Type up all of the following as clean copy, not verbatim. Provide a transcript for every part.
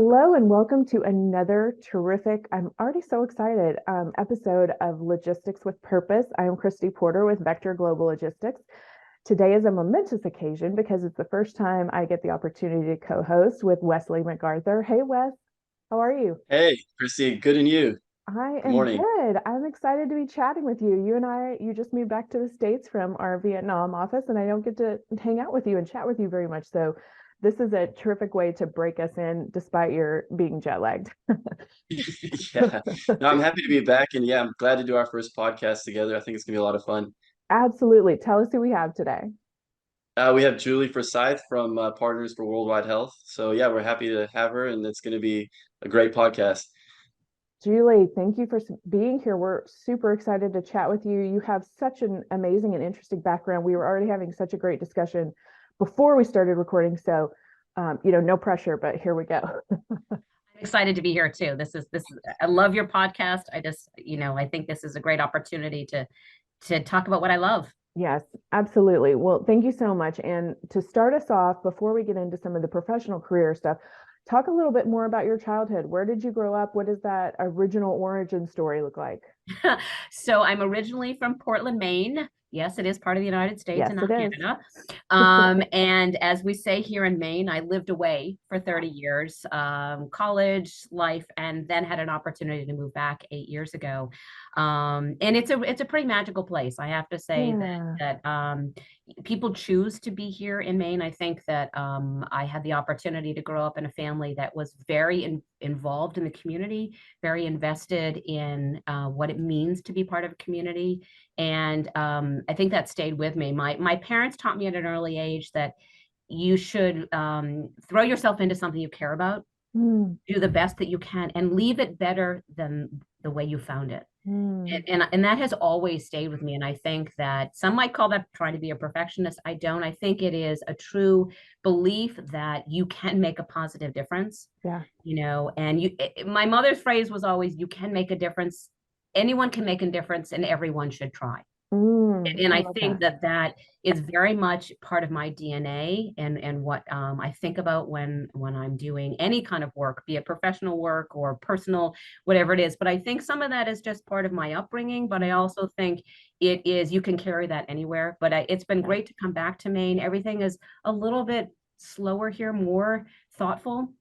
Hello and welcome to another terrific, I'm already so excited, episode of Logistics with Purpose. I am Kristi Porter with Vector Global Logistics. Today is a momentous occasion because it's the first time I get the opportunity to co-host with Wesley McArthur. Hey Wes, how are you? Hey, Kristi, good and you. I Good am morning. good. I'm excited to be chatting with you. You just moved back to the States from our Vietnam office, and I don't get to hang out with you and chat with you very much. So this is a terrific way to break us in despite your being jet lagged. Yeah. No, I'm happy to be back and yeah, I'm glad to do our first podcast together. I think it's gonna be a lot of fun. Absolutely. Tell us who we have today. We have Julie Forsyth from Partners for Worldwide Health. So yeah, we're happy to have her and it's gonna be a great podcast. Julie, thank you for being here. We're super excited to chat with you. You have such an amazing and interesting background. We were already having such a great discussion before we started recording. So, no pressure, but here we go. Excited to be here too. I love your podcast. I think this is a great opportunity to talk about what I love. Yes, absolutely. Well, thank you so much. And to start us off, before we get into some of the professional career stuff, talk a little bit more about your childhood. Where did you grow up? What does that original origin story look like? So I'm originally from Portland, Maine. Yes, it is part of the United States Yes, and it not is. Canada. And as we say here in Maine, I lived away for 30 years, college life, and then had an opportunity to move back 8 years ago. And it's a pretty magical place. I have to say Yeah. that people choose to be here in Maine. I think that I had the opportunity to grow up in a family that was very involved in the community, very invested in what it means to be part of a community. And I think that stayed with me. My parents taught me at an early age that you should throw yourself into something you care about, Mm, do the best that you can, and leave it better than the way you found it. mm. And that has always stayed with me. And I think that some might call that trying to be a perfectionist. I don't. I think it is a true belief that you can make a positive difference, Yeah. and my mother's phrase was always, you can make a difference. Anyone can make a difference and everyone should try. And I I love think that. that that is very much part of my DNA and what I think about when I'm doing any kind of work, be it professional work or personal, whatever it is. But I think some of that is just part of my upbringing. But I also think it is, you can carry that anywhere. But it's been Yeah. great to come back to Maine. Everything is a little bit slower here, more thoughtful.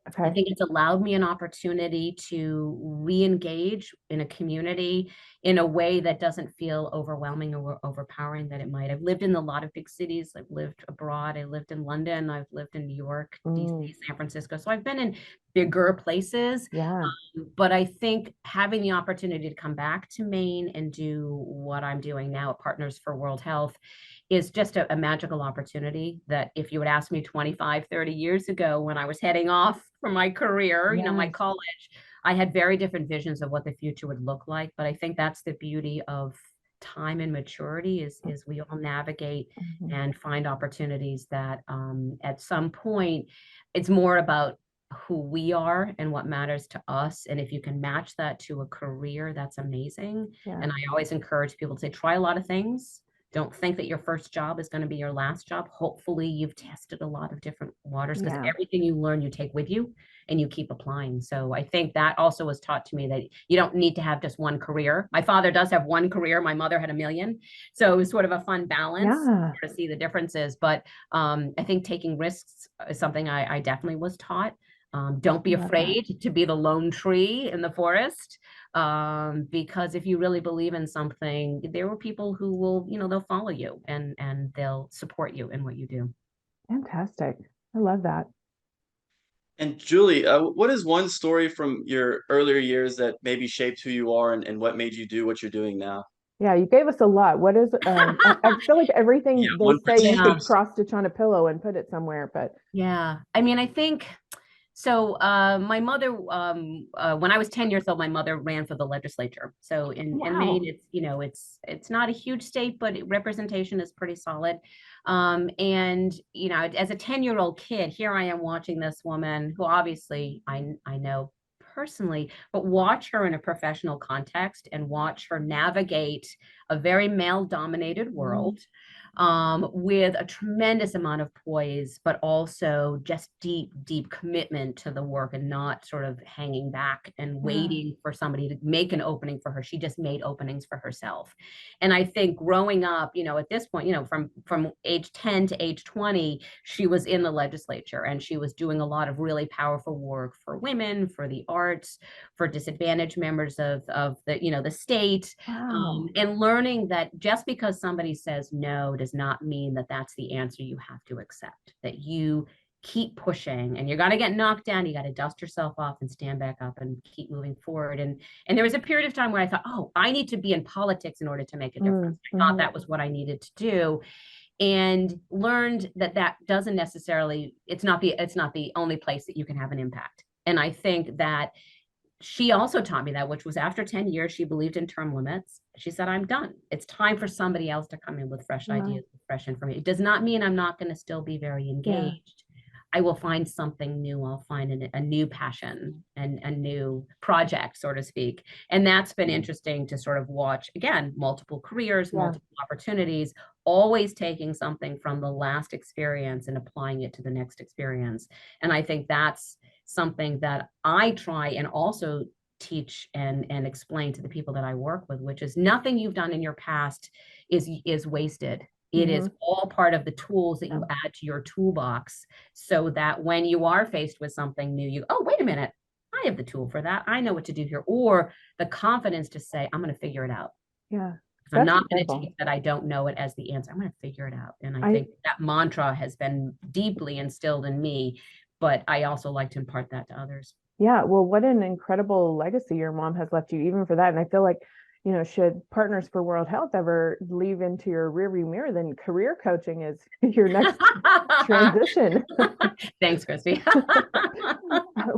I Okay. think it's allowed me an opportunity to re-engage in a community in a way that doesn't feel overwhelming or overpowering that it might. I've lived in a lot of big cities. I've lived abroad. I lived in London. I've lived in New York, Mm, DC, San Francisco. So I've been in bigger places. yeah. But I think having the opportunity to come back to Maine and do what I'm doing now at Partners for World Health is just a magical opportunity that if you had asked me 25, 30 years ago when I was heading off for my career, my Yes. college, I had very different visions of what the future would look like. But I think that's the beauty of time and maturity is we all navigate Mhm. and find opportunities that at some point it's more about who we are and what matters to us. And if you can match that to a career, that's amazing. Yeah. And I always encourage people to try a lot of things. Don't think that your first job is going to be your last job. Hopefully, you've tested a lot of different waters because Yeah. everything you learn, you take with you and you keep applying. So I think that also was taught to me that you don't need to have just one career. My father does have one career. My mother had a million. So it was sort of a fun balance Yeah. to see the differences. But I think taking risks is something I definitely was taught. Don't I be love that. afraid to be the lone tree in the forest, because if you really believe in something, there are people who will, they'll follow you and they'll support you in what you do. Fantastic. I love that. And Julie, what is one story from your earlier years that maybe shaped who you are and what made you do what you're doing now? Yeah, you gave us a lot. What is, I feel like Yeah, everything they one say you Yeah. particular should story. cross stitch on a pillow and put it somewhere, but Yeah. I mean, I think so. My mother, when I was 10 years old, my mother ran for the legislature. So in Maine, wow. it's not a huge state, but representation is pretty solid. And as a 10-year-old kid, here I am watching this woman who obviously I know personally, but watch her in a professional context and watch her navigate a very male-dominated world, with a tremendous amount of poise, but also just deep commitment to the work and not sort of hanging back and waiting for somebody to make an opening for her. She just made openings for herself. And I think growing up, at this point, from age 10 to age 20, she was in the legislature and she was doing a lot of really powerful work for women, for the arts, for disadvantaged members of the state. Wow. And learning that just because somebody says no does not mean that that's the answer you have to accept, that you keep pushing and you're going to get knocked down. You got to dust yourself off and stand back up and keep moving forward. And there was a period of time where I thought, oh, I need to be in politics in order to make a difference. I thought that was what I needed to do, and learned that doesn't necessarily, it's not the only place that you can have an impact. And I think that she also taught me that, which was after 10 years, she believed in term limits. She said, I'm done. It's time for somebody else to come in with fresh ideas, with fresh information. It does not mean I'm not going to still be very engaged. I will find something new. I'll find a new passion and a new project, so to speak. And that's been interesting to sort of watch, again, multiple careers, multiple opportunities, always taking something from the last experience and applying it to the next experience. And I think that's something that I try and also teach and explain to the people that I work with, which is nothing you've done in your past is wasted. It is all part of the tools that you add to your toolbox, so that when you are faced with something new, oh, wait a minute, I have the tool for that. I know what to do here. Or the confidence to say, I'm going to figure it out. Yeah. I'm not going to take that I don't know it as the answer. I'm going to figure it out. And I think that mantra has been deeply instilled in me, but I also like to impart that to others. Yeah. Well, what an incredible legacy your mom has left you, even for that. And I feel like, should Partners for World Health ever leave into your rearview mirror, then career coaching is your next transition. Thanks, Kristi.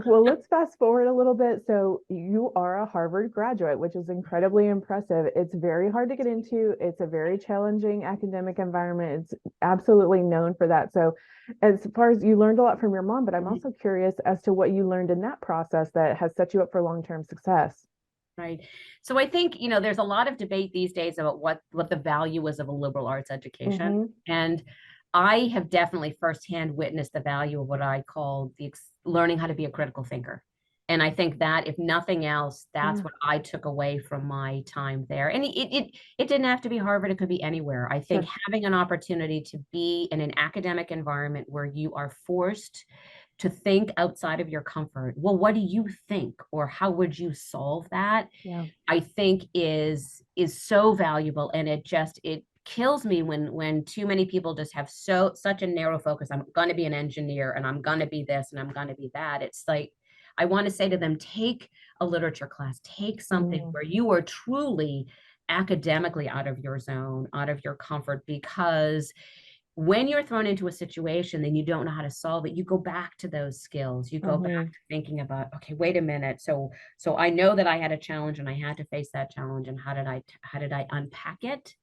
Well, let's fast forward a little bit. So you are a Harvard graduate, which is incredibly impressive. It's very hard to get into. It's a very challenging academic environment. It's absolutely known for that. So as far as you learned a lot from your mom, but I'm also curious as to what you learned in that process that has set you up for long-term success. Right. So I think, there's a lot of debate these days about what the value is of a liberal arts education. And I have definitely firsthand witnessed the value of what I call learning how to be a critical thinker. And I think that, if nothing else, that's what I took away from my time there. And it didn't have to be Harvard. It could be anywhere. I think having an opportunity to be in an academic environment where you are forced to think outside of your comfort. Well, what do you think, or how would you solve that? I think is so valuable. And it kills me when too many people just have such a narrow focus. I'm going to be an engineer, and I'm going to be this, and I'm going to be that. It's like, I want to say to them, take a literature class, take something where you are truly academically out of your zone, out of your comfort, because when you're thrown into a situation, then you don't know how to solve it. You go back to those skills. You go back to thinking about, okay, wait a minute. So I know that I had a challenge and I had to face that challenge. And how did I unpack it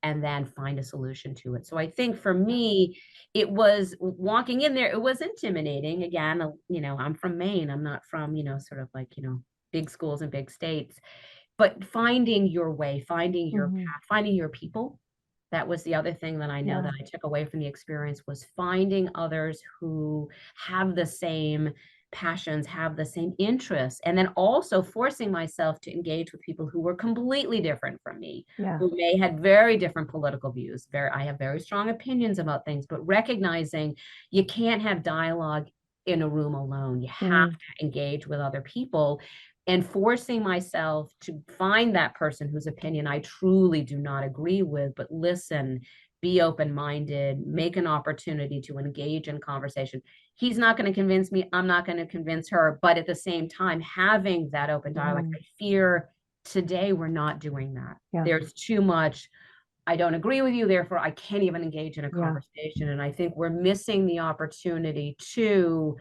and then find a solution to it? So I think for me, it was walking in there. It was intimidating. Again, I'm from Maine. I'm not from, sort of like, big schools and big states, but finding your way, finding your path, finding your people. That was the other thing that I know that I took away from the experience, was finding others who have the same passions, have the same interests, and then also forcing myself to engage with people who were completely different from me, who may had very different political views. I have very strong opinions about things, but recognizing you can't have dialogue in a room alone. You have to engage with other people. And forcing myself to find that person whose opinion I truly do not agree with, but listen, be open-minded, make an opportunity to engage in conversation. He's not going to convince me. I'm not going to convince her. But at the same time, having that open dialogue, I fear today we're not doing that. There's too much, I don't agree with you, therefore I can't even engage in a conversation. And I think we're missing the opportunity to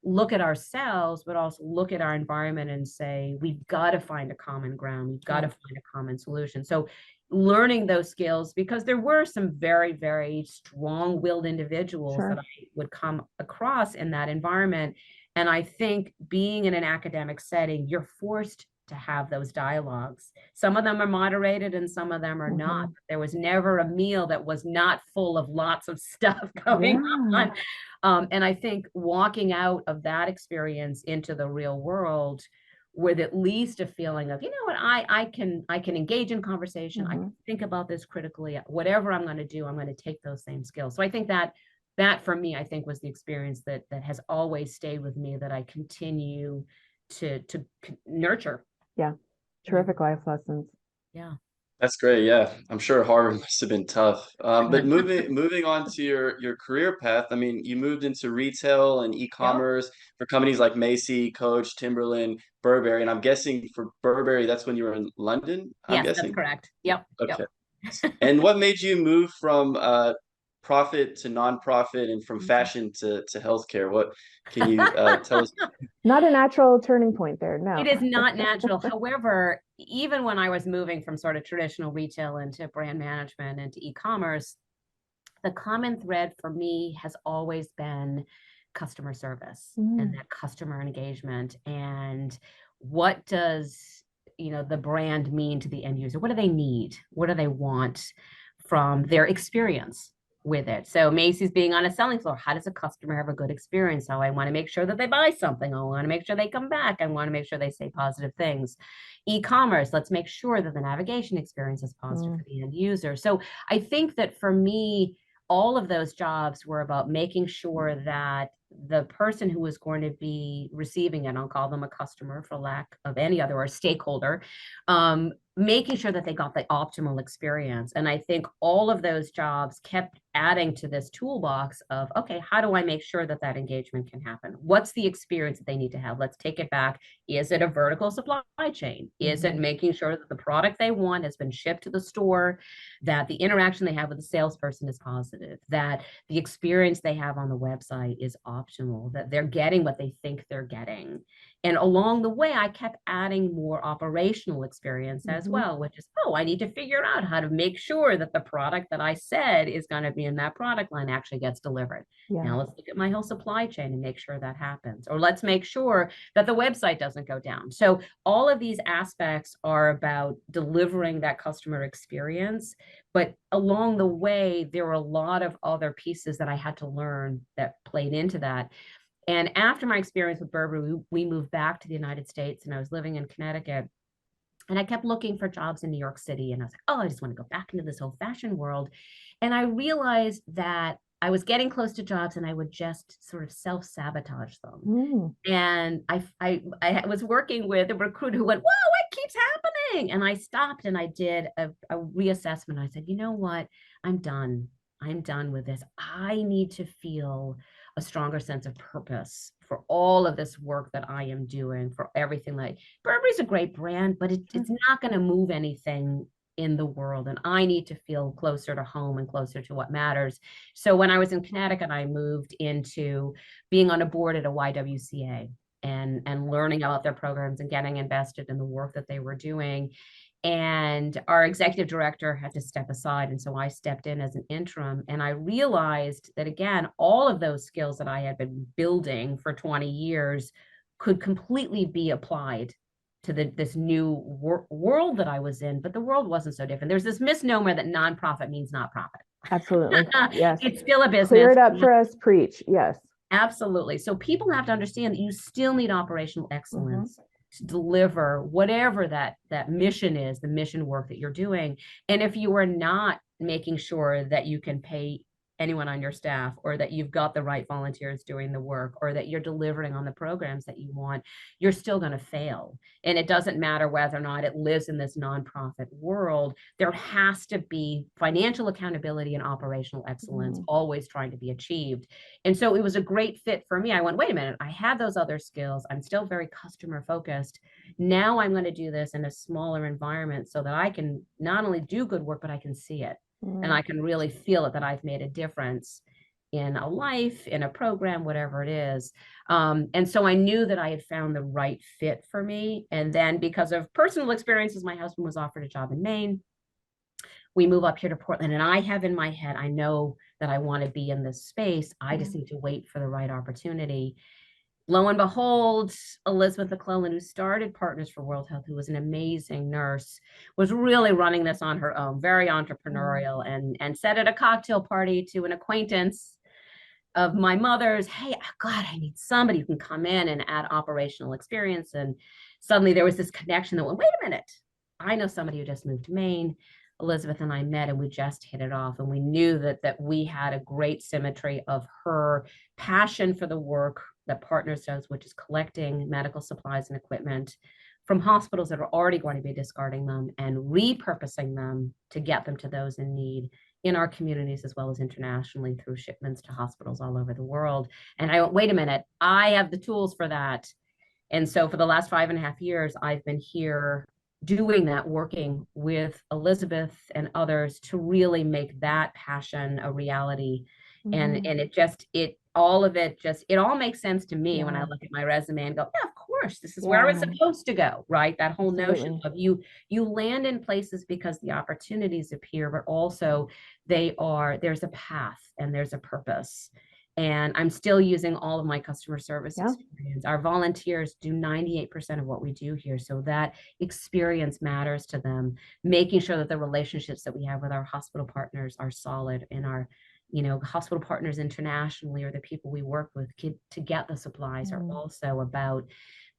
look at ourselves, but also look at our environment and say, we've got to find a common ground. We've got to find a common solution. So learning those skills, because there were some very, very strong-willed individuals that I would come across in that environment. And I think being in an academic setting, you're forced to have those dialogues. Some of them are moderated and some of them are not. There was never a meal that was not full of lots of stuff going on. And I think walking out of that experience into the real world with at least a feeling of, you know what, I can engage in conversation. I can think about this critically. Whatever I'm going to do, I'm going to take those same skills. So I think that for me, I think was the experience that has always stayed with me, that I continue to nurture. Yeah. Terrific life lessons. Yeah. That's great. Yeah, I'm sure Harvard must have been tough. But moving on to your career path, I mean, you moved into retail and e-commerce for companies like Macy, Coach, Timberland, Burberry, and I'm guessing for Burberry, that's when you were in London. I'm Yes, guessing. that's correct. Yep. Okay. And what made you move from profit to nonprofit and from fashion to healthcare? What can you tell us? Not a natural turning point there. No. It is not natural. However, even when I was moving from sort of traditional retail into brand management into e-commerce, the common thread for me has always been customer service and that customer engagement. And what does, the brand mean to the end user? What do they need? What do they want from their experience with it? So Macy's being on a selling floor, how does a customer have a good experience? So I want to make sure that they buy something. I want to make sure they come back. I want to make sure they say positive things. E-commerce, let's make sure that the navigation experience is positive for the end user. So I think that for me, all of those jobs were about making sure that the person who was going to be receiving it, I'll call them a customer for lack of any other, or stakeholder, making sure that they got the optimal experience. And I think all of those jobs kept adding to this toolbox of, okay, how do I make sure that that engagement can happen? What's the experience that they need to have? Let's take it back. Is it a vertical supply chain? Is it making sure that the product they want has been shipped to the store, that the interaction they have with the salesperson is positive, that the experience they have on the website is optimal, that they're getting what they think they're getting? And along the way, I kept adding more operational experience as well, which is, I need to figure out how to make sure that the product that I said is going to be in that product line actually gets delivered. Now let's look at my whole supply chain and make sure that happens. Or let's make sure that the website doesn't go down. So all of these aspects are about delivering that customer experience. But along the way, there were a lot of other pieces that I had to learn that played into that. And after my experience with Burberry, we moved back to the United States, and I was living in Connecticut. And I kept looking for jobs in New York City. And I was like, I just want to go back into this whole fashion world. And I realized that I was getting close to jobs and I would just sort of self-sabotage them. And I was working with a recruiter who went, whoa, what keeps happening? And I stopped and I did a reassessment. I said, you know what? I'm done. I'm done with this. I need to feel a stronger sense of purpose for all of this work that I am doing, for everything. Like Burberry's a great brand, but it's not going to move anything in the world. And I need to feel closer to home and closer to what matters. So when I was in Connecticut, I moved into being on a board at a YWCA and learning about their programs and getting invested in the work that they were doing. And our executive director had to step aside. And so I stepped in as an interim. And I realized that, again, all of those skills that I had been building for 20 years could completely be applied to this new world that I was in. But the world wasn't so different. There's this misnomer that nonprofit means not profit. Absolutely. Yes. It's still a business. Clear it up for us, preach. Yes. Absolutely. So people have to understand that you still need operational excellence to deliver whatever that mission is, the mission work that you're doing. And if you are not making sure that you can pay anyone on your staff, or that you've got the right volunteers doing the work, or that you're delivering on the programs that you want, you're still going to fail. And it doesn't matter whether or not it lives in this nonprofit world. There has to be financial accountability and operational excellence always trying to be achieved. And so it was a great fit for me. I went, wait a minute, I had those other skills. I'm still very customer focused. Now I'm going to do this in a smaller environment so that I can not only do good work, but I can see it. And I can really feel it, that I've made a difference in a life, in a program, whatever it is. And so I knew that I had found the right fit for me. And then because of personal experiences, my husband was offered a job in Maine. We move up here to Portland, and I have in my head, I know that I want to be in this space. I just need to wait for the right opportunity. lo and behold, Elizabeth McClellan, who started Partners for World Health, who was an amazing nurse, was really running this on her own, very entrepreneurial, and said at a cocktail party to an acquaintance of my mother's, hey, God, I need somebody who can come in and add operational experience. And suddenly there was this connection that went, wait a minute, I know somebody who just moved to Maine. Elizabeth and I met and we just hit it off. And we knew that we had a great symmetry of her passion for the work that Partners does, which is collecting medical supplies and equipment from hospitals that are already going to be discarding them and repurposing them to get them to those in need in our communities as well as internationally through shipments to hospitals all over the world. And I went, wait a minute, I have the tools for that. And so for the last 5.5 years, I've been here doing that, working with Elizabeth and others to really make that passion a reality. And it all makes sense to me when I look at my resume and go, yeah, of course, this is where it's supposed to go, right? That whole notion of you land in places because the opportunities appear, but also there's a path and there's a purpose. And I'm still using all of my customer service experience. Our volunteers do 98% of what we do here. So that experience matters to them, making sure that the relationships that we have with our hospital partners are solid, and our, hospital partners internationally, or the people we work with to get the supplies, are also about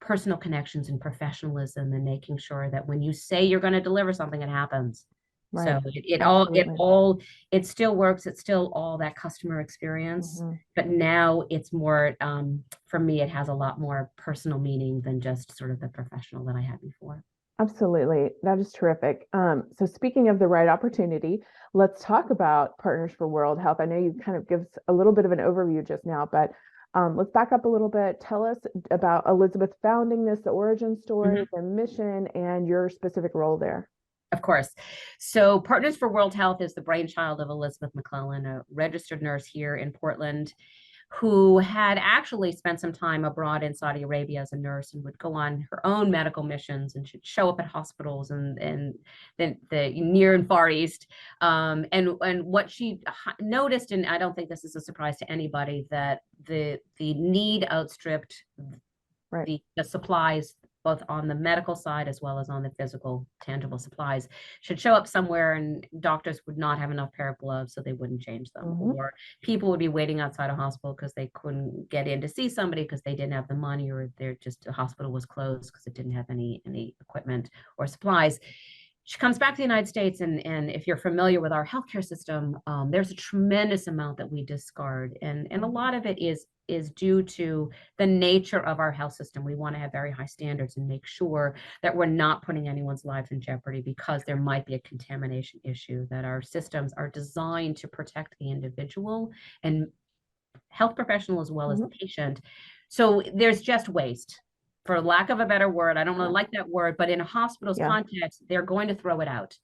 personal connections and professionalism, and making sure that when you say you're going to deliver something, it happens. Right. So it still works. It's still all that customer experience, but now it's more, for me, it has a lot more personal meaning than just sort of the professional that I had before. Absolutely. That is terrific. So speaking of the right opportunity, let's talk about Partners for World Health. I know you kind of give a little bit of an overview just now, but let's back up a little bit. Tell us about Elizabeth founding this, the origin story, the mission, and your specific role there. Of course. So Partners for World Health is the brainchild of Elizabeth McClellan, a registered nurse here in Portland, who had actually spent some time abroad in Saudi Arabia as a nurse, and would go on her own medical missions and should show up at hospitals and the near and far east. And what she noticed, and I don't think this is a surprise to anybody, that the need outstripped the supplies, both on the medical side as well as on the physical, tangible supplies. Should show up somewhere and doctors would not have enough pair of gloves, so they wouldn't change them. Or people would be waiting outside a hospital because they couldn't get in to see somebody because they didn't have the money, or the hospital was closed because it didn't have any equipment or supplies. She comes back to the United States, and if you're familiar with our healthcare system, there's a tremendous amount that we discard, and a lot of it is due to the nature of our health system. We want to have very high standards and make sure that we're not putting anyone's lives in jeopardy because there might be a contamination issue, that our systems are designed to protect the individual and health professional as well as the patient. So there's just waste, for lack of a better word. I don't really like that word, but in a hospital's context, they're going to throw it out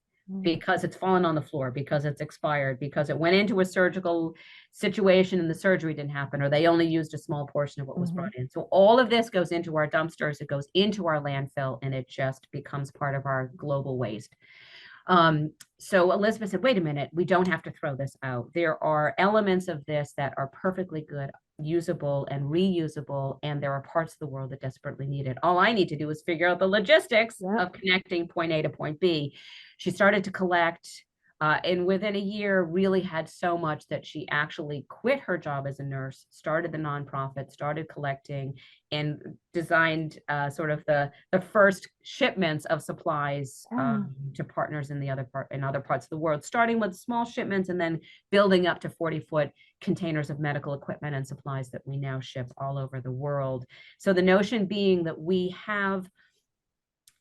because it's fallen on the floor, because it's expired, because it went into a surgical situation and the surgery didn't happen, or they only used a small portion of what was brought in. So all of this goes into our dumpsters, it goes into our landfill, and it just becomes part of our global waste. So Elizabeth said, wait a minute, we don't have to throw this out. There are elements of this that are perfectly good, usable and reusable, and there are parts of the world that desperately need it. All I need to do is figure out the logistics of connecting point A to point B. She started to collect, and within a year really had so much that she actually quit her job as a nurse, started the nonprofit, started collecting, and designed sort of the first shipments of supplies to partners in other parts of the world, starting with small shipments and then building up to 40-foot containers of medical equipment and supplies that we now ship all over the world. So the notion being that we have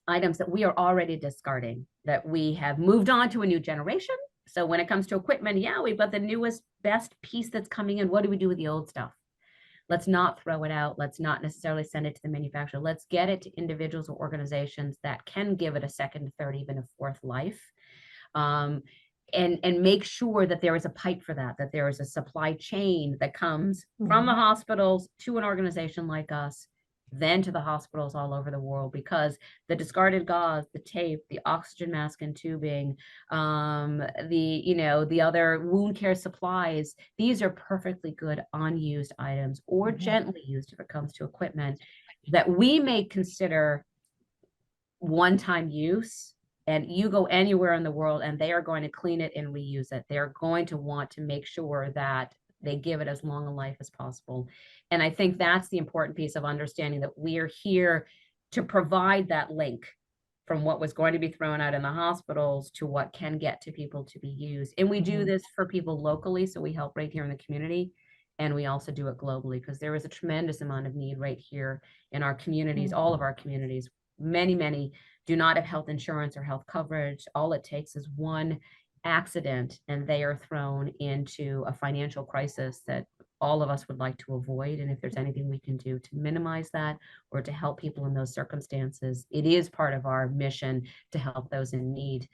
items that we are already discarding, that we have moved on to a new generation. So when it comes to equipment, we've got the newest, best piece that's coming in. What do we do with the old stuff? Let's not throw it out. Let's not necessarily send it to the manufacturer. Let's get it to individuals or organizations that can give it a second, third, even a fourth life. And make sure that there is a pipe for that there is a supply chain that comes from the hospitals to an organization like us then to the hospitals all over the world, because the discarded gauze, the tape, the oxygen mask and tubing, the other wound care supplies, these are perfectly good unused items, or gently used if it comes to equipment, that we may consider one-time use. And you go anywhere in the world and they are going to clean it and reuse it. They're going to want to make sure that they give it as long a life as possible. And I think that's the important piece of understanding, that we are here to provide that link from what was going to be thrown out in the hospitals to what can get to people to be used. And we do this for people locally, so we help right here in the community. And we also do it globally, because there is a tremendous amount of need right here in our communities, all of our communities. Many do not have health insurance or health coverage. All it takes is one accident and they are thrown into a financial crisis that all of us would like to avoid. And if there's anything we can do to minimize that or to help people in those circumstances, it is part of our mission to help those in need.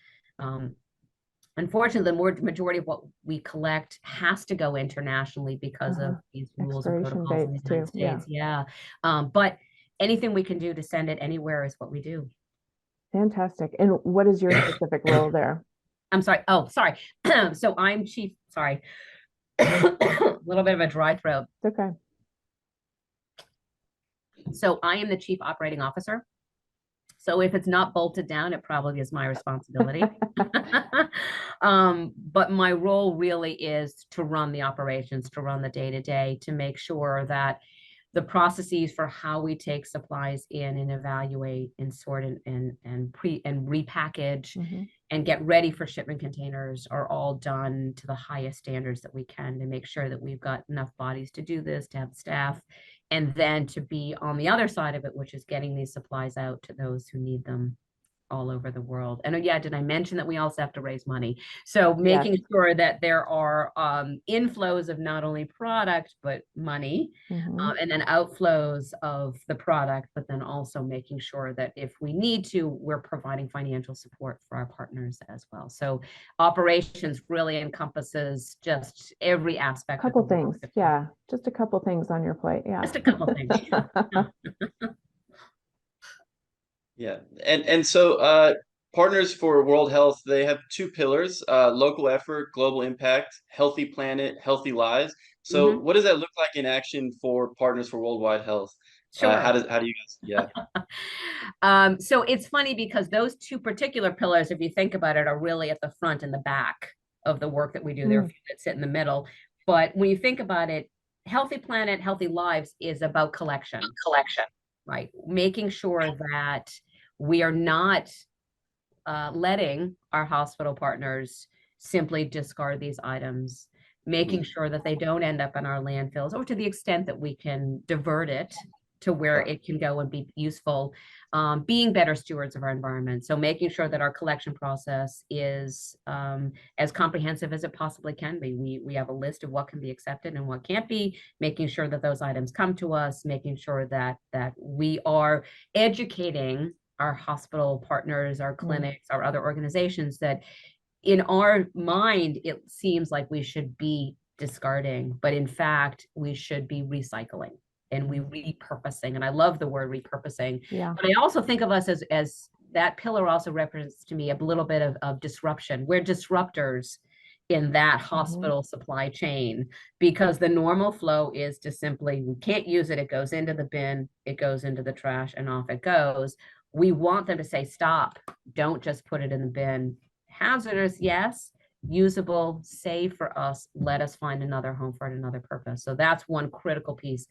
Unfortunately, the majority of what we collect has to go internationally because of these rules and protocols in the United States. Yeah. But anything we can do to send it anywhere is what we do. Fantastic. And what is your specific role there? I'm sorry. Oh, sorry. So I'm chief, sorry. A little bit of a dry throat. It's okay. So I am the chief operating officer. So if it's not bolted down, it probably is my responsibility. But my role really is to run the operations, to run the day-to-day, to make sure that the processes for how we take supplies in and evaluate and sort and repackage and get ready for shipment containers are all done to the highest standards that we can, to make sure that we've got enough bodies to do this, to have staff, and then to be on the other side of it, which is getting these supplies out to those who need them all over the world. And yeah, did I mention that we also have to raise money? So making sure that there are inflows of not only product, but money, and then outflows of the product, but then also making sure that if we need to, we're providing financial support for our partners as well. So operations really encompasses just every aspect. A couple things. Yeah. Just a couple things on your plate. Yeah. Just a couple things. Yeah. And so Partners for World Health, they have two pillars: local effort, global impact, healthy planet, healthy lives. So what does that look like in action for Partners for Worldwide Health? Sure. How do you guys, so it's funny because those two particular pillars, if you think about it, are really at the front and the back of the work that we do. There are a few that sit in the middle. But when you think about it, healthy planet, healthy lives is about collection, right? Making sure that we are not letting our hospital partners simply discard these items, making sure that they don't end up in our landfills, or to the extent that we can divert it to where it can go and be useful, being better stewards of our environment. So making sure that our collection process is as comprehensive as it possibly can be. We have a list of what can be accepted and what can't be, making sure that those items come to us, making sure that we are educating our hospital partners, our clinics, our other organizations, that in our mind, it seems like we should be discarding, but in fact, we should be recycling and repurposing. And I love the word repurposing. Yeah. But I also think of us as that pillar also represents to me a little bit of disruption. We're disruptors in that hospital supply chain, because the normal flow is to simply, we can't use it, it goes into the bin, it goes into the trash, and off it goes. We want them to say, stop, don't just put it in the bin. Hazardous, yes. Usable, safe for us. Let us find another home for it, another purpose. So that's one critical piece.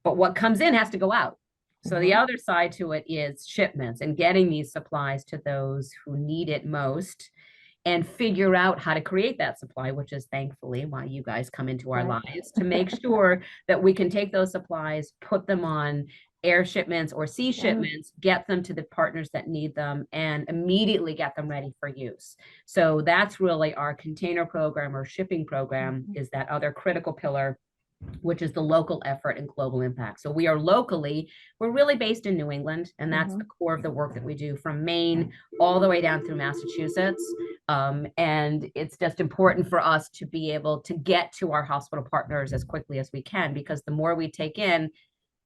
But what comes in has to go out. So the other side to it is shipments and getting these supplies to those who need it most, and figure out how to create that supply, which is thankfully why you guys come into our lives, to make sure that we can take those supplies, put them on air shipments or sea shipments, get them to the partners that need them, and immediately get them ready for use. So that's really our container program or shipping program, is that other critical pillar, which is the local effort and global impact. So we are locally, we're really based in New England, and that's the core of the work that we do, from Maine all the way down through Massachusetts. And it's just important for us to be able to get to our hospital partners as quickly as we can, because the more we take in,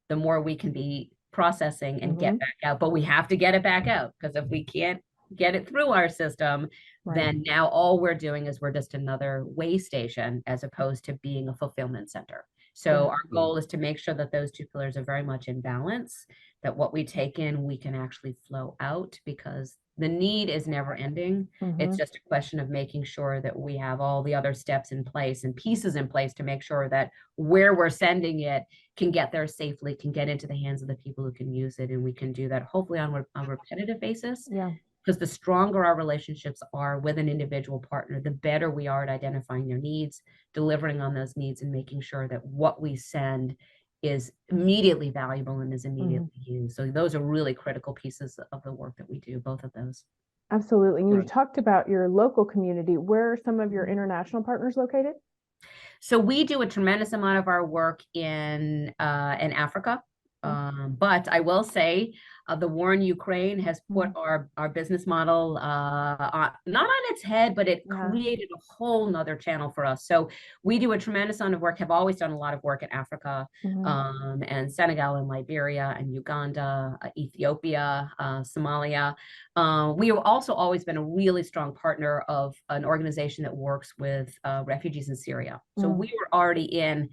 the more we can be processing and get back out. But we have to get it back out, because if we can't get it through our system, then now all we're doing is we're just another way station as opposed to being a fulfillment center. So our goal is to make sure that those two pillars are very much in balance, that what we take in, we can actually flow out, because the need is never ending. It's just a question of making sure that we have all the other steps in place and pieces in place to make sure that where we're sending it can get there safely, can get into the hands of the people who can use it. And we can do that hopefully on a repetitive basis. Yeah. Because the stronger our relationships are with an individual partner, the better we are at identifying their needs, delivering on those needs, and making sure that what we send is immediately valuable and is immediately used. So those are really critical pieces of the work that we do, both of those. Absolutely. And you talked about your local community. Where are some of your international partners located? So we do a tremendous amount of our work in Africa. But I will say the war in Ukraine has put our business model not on its head, but it created a whole nother channel for us. So we do a tremendous amount of work, have always done a lot of work in Africa, and Senegal and Liberia and Uganda, Ethiopia, Somalia. We have also always been a really strong partner of an organization that works with refugees in Syria. So we were already in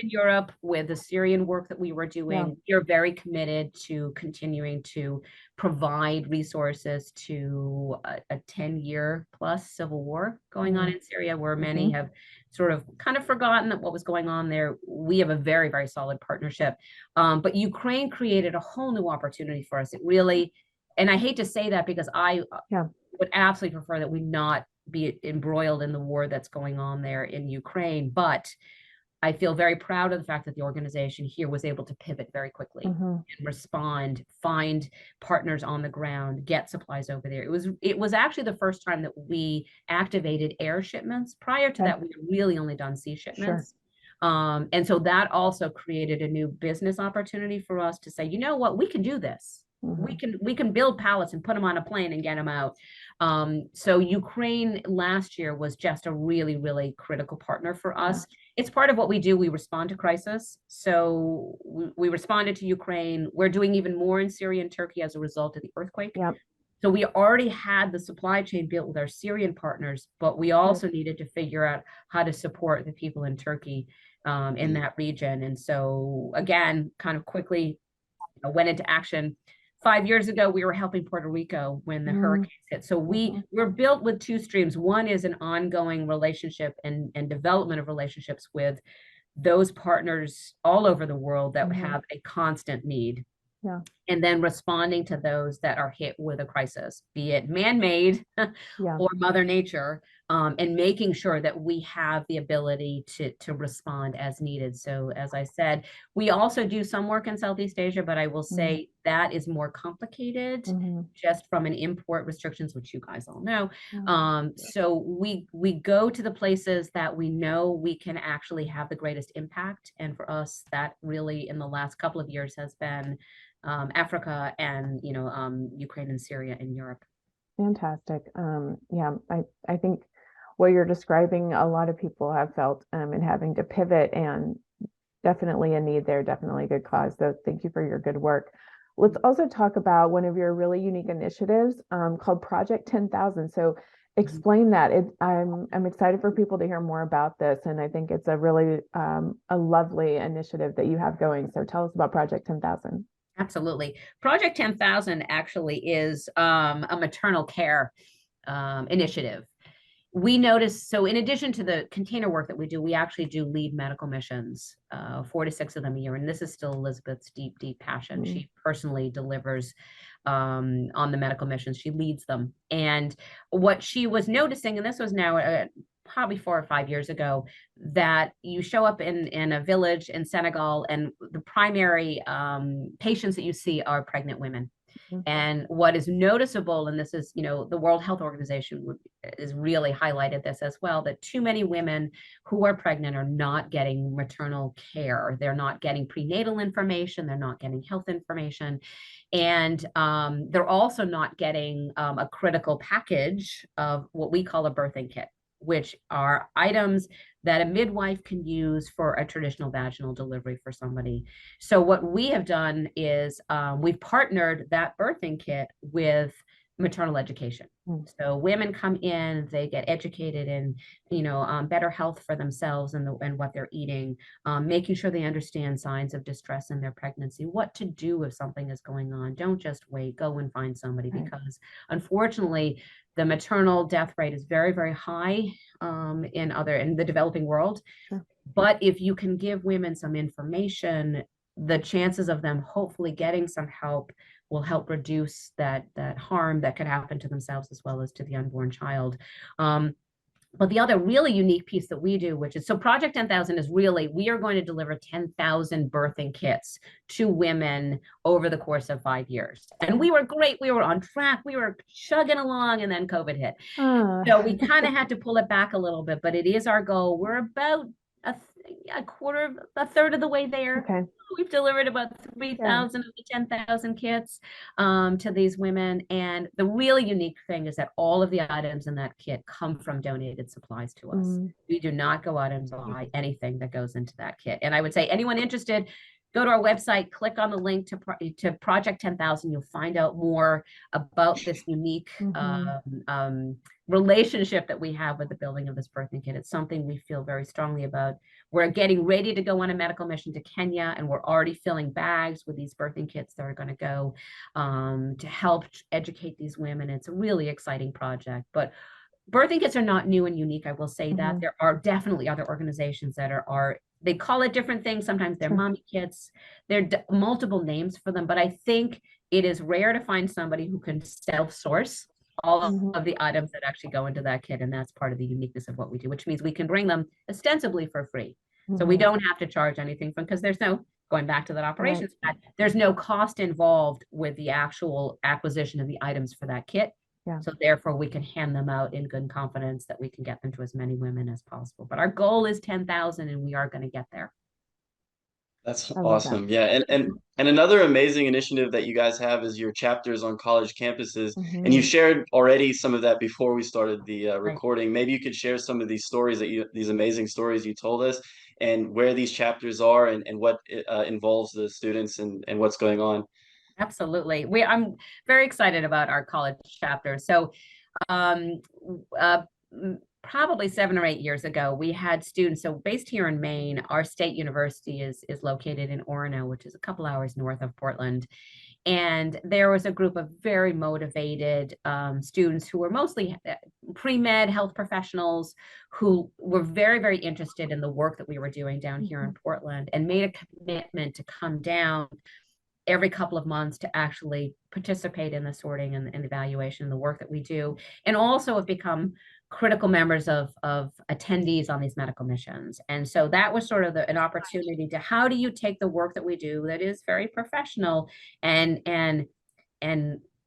Europe with the Syrian work that we were doing. We are very committed to continuing to provide resources to a 10-year plus civil war going on in Syria, where many have sort of kind of forgotten that what was going on there. We have a very, very solid partnership. But Ukraine created a whole new opportunity for us. It really, and I hate to say that because I would absolutely prefer that we not be embroiled in the war that's going on there in Ukraine, but I feel very proud of the fact that the organization here was able to pivot very quickly and respond, find partners on the ground, get supplies over there. It was actually the first time that we activated air shipments. Prior to that, we had really only done sea shipments. And so that also created a new business opportunity for us to say, you know what, we can do this. We can build pallets and put them on a plane and get them out. So Ukraine last year was just a really, really critical partner for us. It's part of what we do. We respond to crisis. So we responded to Ukraine. We're doing even more in Syria and Turkey as a result of the earthquake. So we already had the supply chain built with our Syrian partners, but we also needed to figure out how to support the people in Turkey in that region. And so again, kind of quickly went into action. 5 years ago, we were helping Puerto Rico when the hurricanes hit. So we're built with two streams. One is an ongoing relationship and development of relationships with those partners all over the world that have a constant need. And then responding to those that are hit with a crisis, be it man-made or Mother Nature, and making sure that we have the ability to respond as needed. So as I said, we also do some work in Southeast Asia, but I will say that is more complicated just from an import restrictions, which you guys all know. So we go to the places that we know we can actually have the greatest impact. And for us, that really in the last couple of years has been Africa and Ukraine and Syria and Europe. Fantastic. I think what you're describing, a lot of people have felt in having to pivot, and definitely a need there, definitely a good cause. So thank you for your good work. Let's also talk about one of your really unique initiatives called Project 10,000. So explain that. I'm excited for people to hear more about this, and I think it's a really a lovely initiative that you have going. So tell us about Project 10,000. Absolutely. Project 10,000 actually is a maternal care initiative. We noticed, so in addition to the container work that we do, we actually do lead medical missions, 4 to 6 of them a year. And this is still Elizabeth's deep, deep passion. She personally delivers on the medical missions. She leads them. And what she was noticing, and this was now probably 4 or 5 years ago, that you show up in a village in Senegal and the primary patients that you see are pregnant women. And what is noticeable, and this is, the World Health Organization is really highlighted this as well, that too many women who are pregnant are not getting maternal care. They're not getting prenatal information. They're not getting health information. And they're also not getting a critical package of what we call a birthing kit, which are items that a midwife can use for a traditional vaginal delivery for somebody. So what we have done is we've partnered that birthing kit with maternal education. So women come in, they get educated in, better health for themselves and what they're eating, making sure they understand signs of distress in their pregnancy, what to do if something is going on. Don't just wait, go and find somebody, because unfortunately, the maternal death rate is very, very high in the developing world. Sure. But if you can give women some information, the chances of them hopefully getting some help will help reduce that harm that could happen to themselves as well as to the unborn child. But the other really unique piece that we do, which is, so Project 10,000 is really, we are going to deliver 10,000 birthing kits to women over the course of 5 years. And we were great. We were on track. We were chugging along, and then COVID hit. So we kind of had to pull it back a little bit, but it is our goal. We're about a third of the way there. Okay. We've delivered about 3,000 of the 10,000 kits to these women. And the really unique thing is that all of the items in that kit come from donated supplies to us. We do not go out and buy anything that goes into that kit. And I would say anyone interested, go to our website, click on the link to Project 10,000. You'll find out more about this unique relationship that we have with the building of this birthing kit. It's something we feel very strongly about. We're getting ready to go on a medical mission to Kenya, and we're already filling bags with these birthing kits that are going to go to help educate these women. It's a really exciting project. But birthing kits are not new and unique. I will say that there are definitely other organizations that are they call it different things. Sometimes they're mommy kits. There are multiple names for them, but I think it is rare to find somebody who can self-source all of the items that actually go into that kit. And that's part of the uniqueness of what we do, which means we can bring them ostensibly for free. So we don't have to charge anything because there's no, going back to that operations, there's no cost involved with the actual acquisition of the items for that kit. So therefore we can hand them out in good confidence that we can get them to as many women as possible. But our goal is 10,000, and we are going to get there. That's awesome. Yeah. And another amazing initiative that you guys have is your chapters on college campuses. And you shared already some of that before we started the recording. Maybe you could share some of these stories these amazing stories you told us, and where these chapters are, and what involves the students and what's going on. Absolutely. I'm very excited about our college chapter. So probably 7 or 8 years ago, we had students. So based here in Maine, our state university is located in Orono, which is a couple hours north of Portland. And there was a group of very motivated students who were mostly pre-med health professionals who were very, very interested in the work that we were doing down here in Portland, and made a commitment to come down every couple of months to actually participate in the sorting and evaluation and the work that we do, and also have become critical members of attendees on these medical missions. And so that was sort of an opportunity to, how do you take the work that we do that is very professional and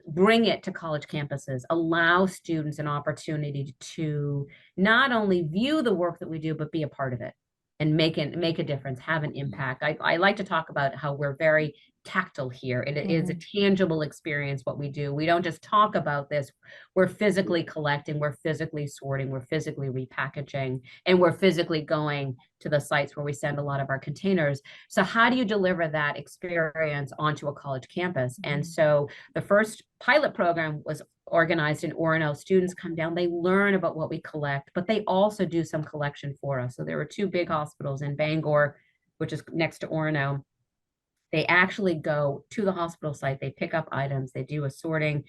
bring it to college campuses, allow students an opportunity to not only view the work that we do, but be a part of it and make a difference, have an impact. I like to talk about how we're very tactile here. It is a tangible experience what we do. We don't just talk about this. We're physically collecting, we're physically sorting, we're physically repackaging, and we're physically going to the sites where we send a lot of our containers. So how do you deliver that experience onto a college campus? And so the first pilot program was organized in Orono. Students come down, they learn about what we collect, but they also do some collection for us. So there were 2 big hospitals in Bangor, which is next to Orono. They actually go to the hospital site, they pick up items, they do a sorting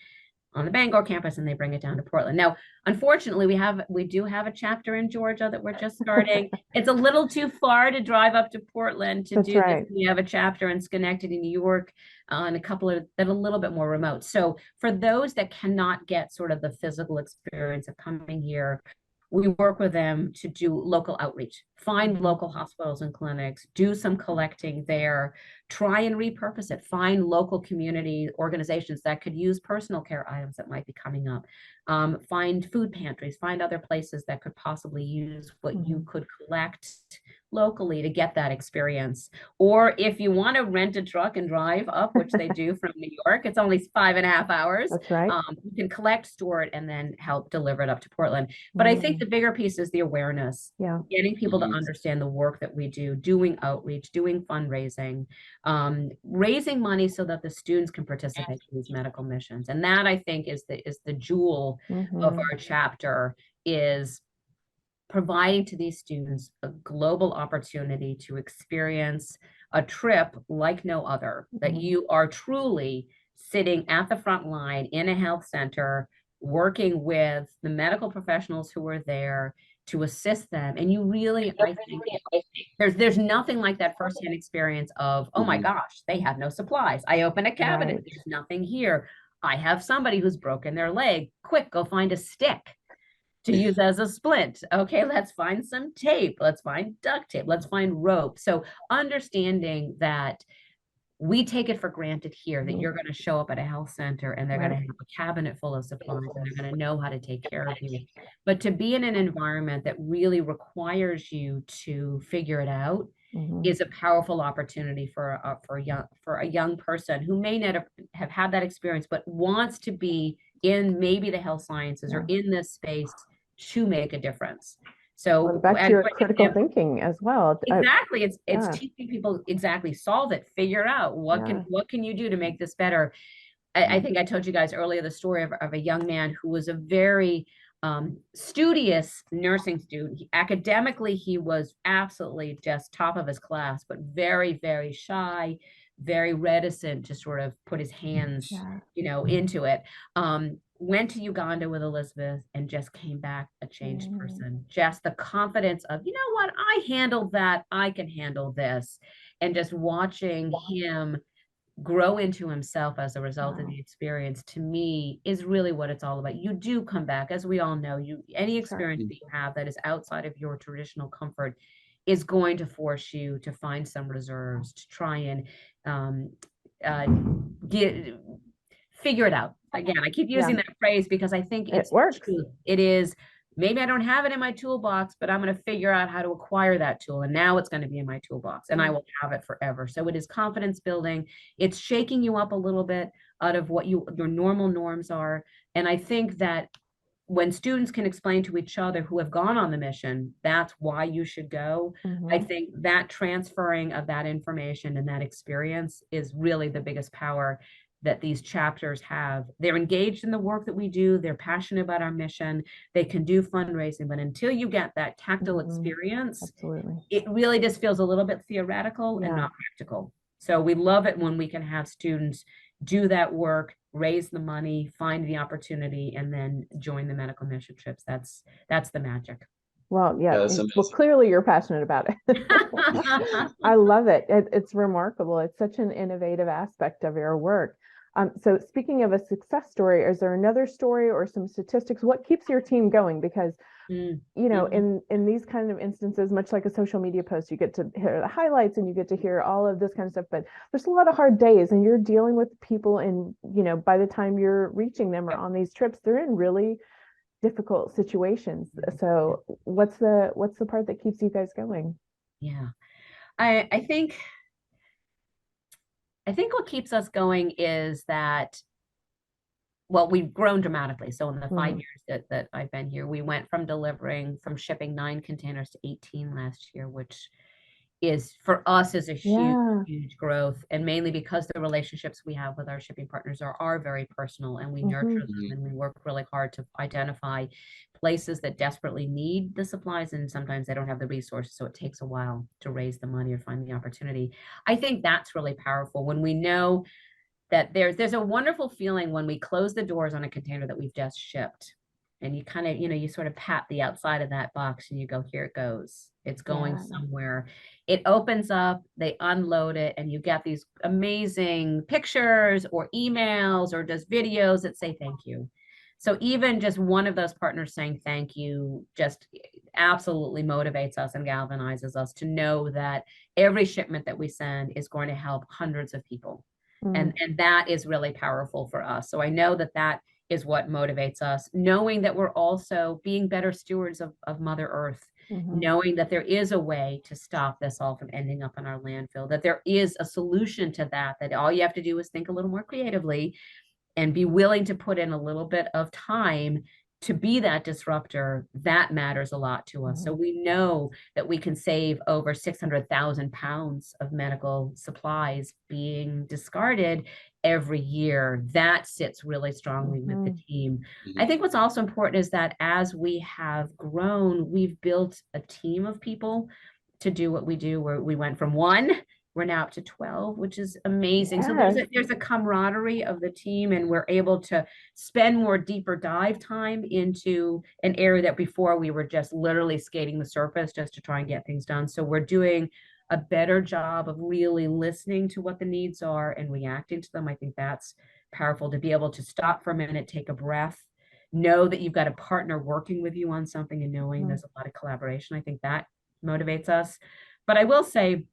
on the Bangor campus, and they bring it down to Portland. Now, unfortunately, we do have a chapter in Georgia that we're just starting. It's a little too far to drive up to Portland to do this. We have a chapter in Schenectady, New York, and a couple of that are a little bit more remote. So for those that cannot get sort of the physical experience of coming here, we work with them to do local outreach, find local hospitals and clinics, do some collecting there, try and repurpose it, find local community organizations that could use personal care items that might be coming up, find food pantries, find other places that could possibly use what you could collect locally to get that experience. Or if you want to rent a truck and drive up, which they do from New York, it's only 5.5 hours. That's right. You can collect, store it, and then help deliver it up to Portland. But I think the bigger piece is the awareness. Yeah. Getting people to understand the work that we do, doing outreach, doing fundraising, raising money so that the students can participate in these medical missions. And that, I think, is the jewel of our chapter, is providing to these students a global opportunity to experience a trip like no other, that you are truly sitting at the front line in a health center, working with the medical professionals who are there to assist them. And you really, I think, there's nothing like that firsthand experience of, oh my gosh, they have no supplies. I open a cabinet, there's nothing here. I have somebody who's broken their leg. Quick, go find a stick to use as a splint. Okay, let's find some tape. Let's find duct tape. Let's find rope. So understanding that we take it for granted here that you're going to show up at a health center and they're going to have a cabinet full of supplies and they're going to know how to take care of you. But to be in an environment that really requires you to figure it out is a powerful opportunity for a young person who may not have had that experience, but wants to be in maybe the health sciences or in this space to make a difference. So back to your critical thinking as well. Exactly. It's teaching people solve it, figure out what can you do to make this better. I think I told you guys earlier the story of a young man who was a very studious nursing student. Academically, he was absolutely just top of his class, but very, very shy, very reticent to sort of put his hands, into it. Went to Uganda with Elizabeth and just came back a changed person. Just the confidence of, you know what, I handled that, I can handle this. And just watching him grow into himself as a result of the experience, to me, is really what it's all about. You do come back, as we all know, any experience that you have that is outside of your traditional comfort is going to force you to find some reserves, to try and figure it out. Again, I keep using that phrase because I think it works. It is, maybe I don't have it in my toolbox, but I'm going to figure out how to acquire that tool. And now it's going to be in my toolbox and I will have it forever. So it is confidence building. It's shaking you up a little bit out of what your normal norms are. And I think that when students can explain to each other who have gone on the mission, that's why you should go. I think that transferring of that information and that experience is really the biggest power that these chapters have. They're engaged in the work that we do. They're passionate about our mission. They can do fundraising, but until you get that tactile experience, it really just feels a little bit theoretical and not practical. So we love it when we can have students do that work, raise the money, find the opportunity, and then join the medical mission trips. That's the magic. Well, well, clearly you're passionate about it. I love it. It's remarkable. It's such an innovative aspect of your work. So speaking of a success story, is there another story or some statistics? What keeps your team going? Because, you know, in these kind of instances, much like a social media post, you get to hear the highlights and you get to hear all of this kind of stuff, but there's a lot of hard days and you're dealing with people, and, you know, by the time you're reaching them or on these trips, they're in really difficult situations. So what's the part that keeps you guys going? Yeah, I think what keeps us going is that, well, we've grown dramatically. So in the 5 years that I've been here, we went from shipping 9 containers to 18 last year, which is, for us, is a huge growth, and mainly because the relationships we have with our shipping partners are very personal, and we nurture them, and we work really hard to identify places that desperately need the supplies, and sometimes they don't have the resources, so it takes a while to raise the money or find the opportunity. I think that's really powerful when we know that there's a wonderful feeling when we close the doors on a container that we've just shipped, and you kind of, you sort of pat the outside of that box and you go, here it goes. It's going somewhere. It opens up, they unload it, and you get these amazing pictures or emails or just videos that say thank you. So even just one of those partners saying thank you just absolutely motivates us and galvanizes us to know that every shipment that we send is going to help hundreds of people. And that is really powerful for us. So I know that is what motivates us, knowing that we're also being better stewards of Mother Earth. knowing that there is a way to stop this all from ending up in our landfill, that there is a solution to that, that all you have to do is think a little more creatively and be willing to put in a little bit of time to be that disruptor. That matters a lot to us. So we know that we can save over 600,000 pounds of medical supplies being discarded every year. That sits really strongly with the team. I think what's also important is that as we have grown, we've built a team of people to do what we do, where we went from 1, we're now up to 12, which is amazing. Yes. So there's a camaraderie of the team, and we're able to spend more deeper dive time into an area that before we were just literally skating the surface just to try and get things done. So we're doing a better job of really listening to what the needs are and reacting to them. I think that's powerful, to be able to stop for a minute, take a breath, know that you've got a partner working with you on something, and knowing there's a lot of collaboration. I think that motivates us. But I will say,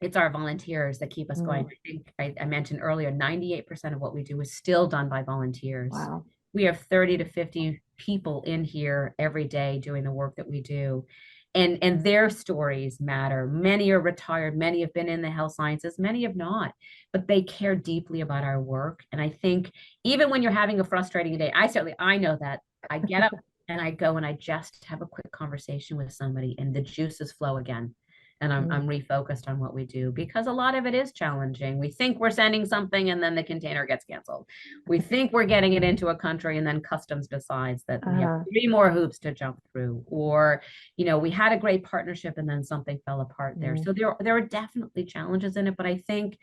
it's our volunteers that keep us going. I think I mentioned earlier, 98% of what we do is still done by volunteers. Wow. We have 30 to 50 people in here every day doing the work that we do. And their stories matter. Many are retired, many have been in the health sciences, many have not, but they care deeply about our work. And I think even when you're having a frustrating day, I know that I get up and I go and I just have a quick conversation with somebody, and the juices flow again. And I'm refocused on what we do, because a lot of it is challenging. We think we're sending something and then the container gets canceled. We think we're getting it into a country and then customs decides that we have 3 more hoops to jump through. Or, we had a great partnership and then something fell apart there. So there are definitely challenges in it, but I think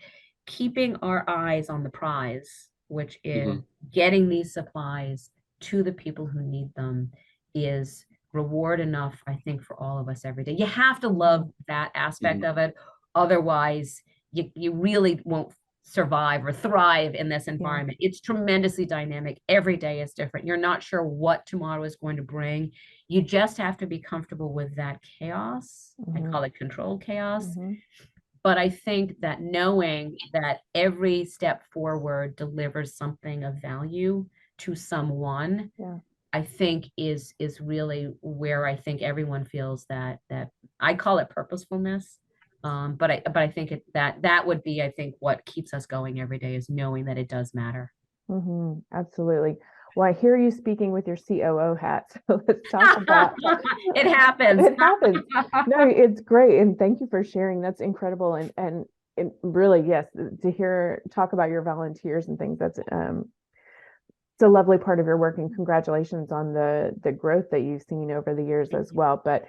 keeping our eyes on the prize, which is getting these supplies to the people who need them, is reward enough, I think, for all of us every day. You have to love that aspect of it. Otherwise, you really won't survive or thrive in this environment. It's tremendously dynamic. Every day is different. You're not sure what tomorrow is going to bring. You just have to be comfortable with that chaos. I call it controlled chaos. But I think that knowing that every step forward delivers something of value to someone, I think is really where I think everyone feels that I call it purposefulness. But I think that would be, I think, what keeps us going every day, is knowing that it does matter. Absolutely. Well, I hear you speaking with your COO hat. So let's talk about it happens. It happens. No, it's great. And thank you for sharing. That's incredible. And really, yes, to talk about your volunteers and things, that's it's a lovely part of your work, and congratulations on the growth that you've seen over the years as well. But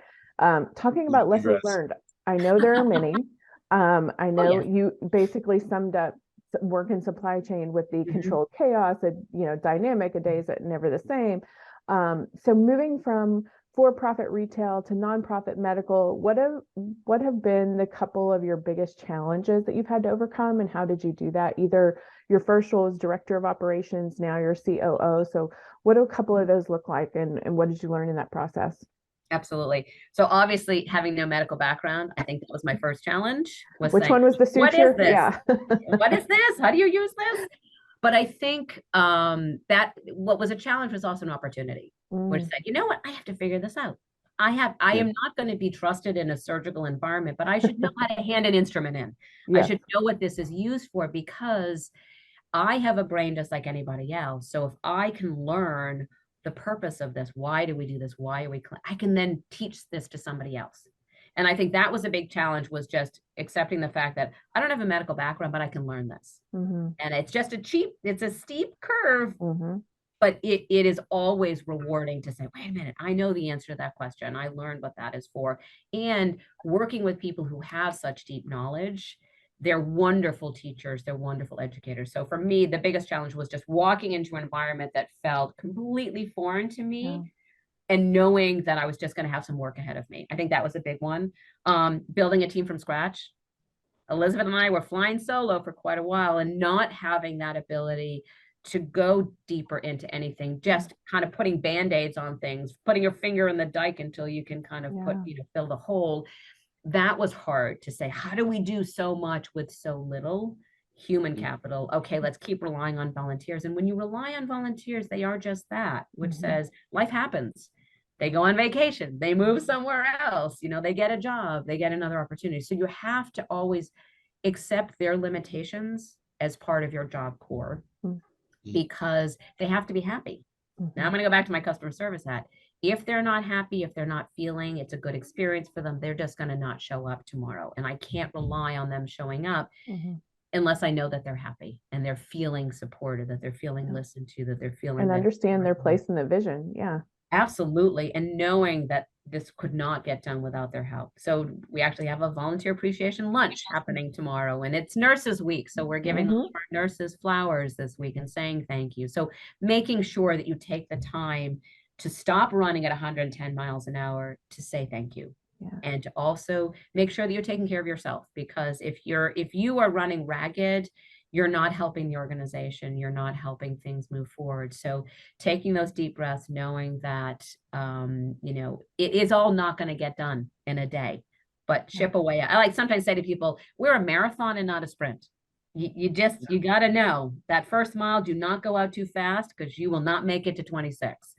talking about lessons learned, I know there are many. I know you basically summed up work in supply chain with the controlled chaos, dynamic, a day is never the same. So moving from for-profit retail to nonprofit medical, what have been the couple of your biggest challenges that you've had to overcome, and how did you do that? Either your first role as director of operations, now you're COO. So what do a couple of those look like, and what did you learn in that process? Absolutely. So obviously, having no medical background, I think that was my first challenge. Which one was the suture? What is this? Yeah. What is this? How do you use this? But I think that what was a challenge was also an opportunity, which said, you know what, I have to figure this out. I am not going to be trusted in a surgical environment, but I should know how to hand an instrument in. I should know what this is used for, because I have a brain just like anybody else. So if I can learn the purpose of this, why do we do this? Why are we, I can then teach this to somebody else. And I think that was a big challenge, was just accepting the fact that I don't have a medical background, but I can learn this. And it's just it's a steep curve, but it is always rewarding to say, wait a minute, I know the answer to that question. I learned what that is for. And working with people who have such deep knowledge, they're wonderful teachers, they're wonderful educators. So for me, the biggest challenge was just walking into an environment that felt completely foreign to me, and knowing that I was just going to have some work ahead of me. I think that was a big one. Building a team from scratch. Elizabeth and I were flying solo for quite a while, and not having that ability to go deeper into anything, just kind of putting Band-Aids on things, putting your finger in the dike until you can kind of fill the hole. That was hard to say. How do we do so much with so little human capital? Okay, let's keep relying on volunteers. And when you rely on volunteers, they are just that, which says life happens. they go on vacation, they move somewhere else, you know, they get a job, they get another opportunity. So you have to always accept their limitations as part of your job core, because they have to be happy. Now I'm going to go back to my customer service hat. If they're not happy, if they're not feeling it's a good experience for them, they're just going to not show up tomorrow. And I can't rely on them showing up unless I know that they're happy and they're feeling supported, that they're feeling listened to, that they're feeling and that understand their place in the vision. Yeah. Absolutely. And knowing that this could not get done without their help. So we actually have a volunteer appreciation lunch happening tomorrow, and it's Nurses Week. So we're giving all of our nurses flowers this week and saying thank you. So making sure that you take the time to stop running at 110 miles an hour to say thank you. And to also make sure that you're taking care of yourself, because if you are running ragged, you're not helping the organization, you're not helping things move forward. So taking those deep breaths, knowing that, you know, it is all not going to get done in a day, but chip away. I like sometimes say to people, we're a marathon and not a sprint. You got to know that first mile, do not go out too fast, because you will not make it to 26.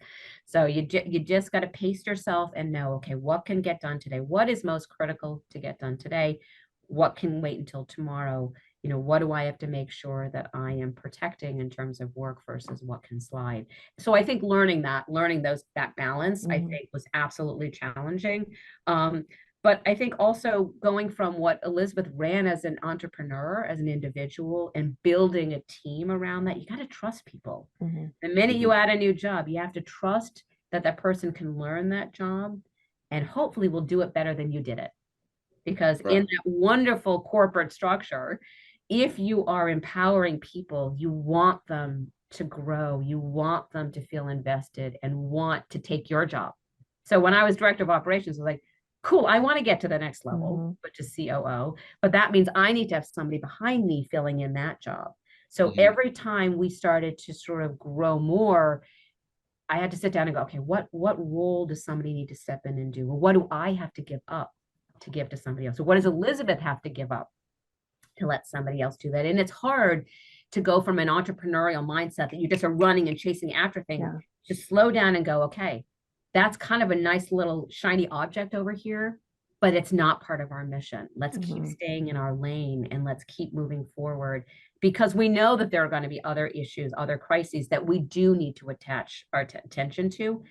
So you just got to pace yourself and know, okay, what can get done today? What is most critical to get done today? What can wait until tomorrow? You know, what do I have to make sure that I am protecting in terms of work versus what can slide? So I think learning that balance, I think was absolutely challenging. But I think also going from what Elizabeth ran as an entrepreneur, as an individual, and building a team around that, you got to trust people. The minute you add a new job, you have to trust that that person can learn that job and hopefully will do it better than you did it. Because in that wonderful corporate structure, if you are empowering people, you want them to grow, you want them to feel invested and want to take your job. So when I was director of operations, I was like, cool, I want to get to the next level, which is COO, but that means I need to have somebody behind me filling in that job. So every time we started to sort of grow more, I had to sit down and go, okay, what role does somebody need to step in and do? Or what do I have to give up to give to somebody else? So what does Elizabeth have to give up to let somebody else do that? And it's hard to go from an entrepreneurial mindset that you just are running and chasing after things to slow down and go, okay, that's kind of a nice little shiny object over here, but it's not part of our mission. Let's keep staying in our lane and let's keep moving forward, because we know that there are going to be other issues, other crises that we do need to attach our attention to.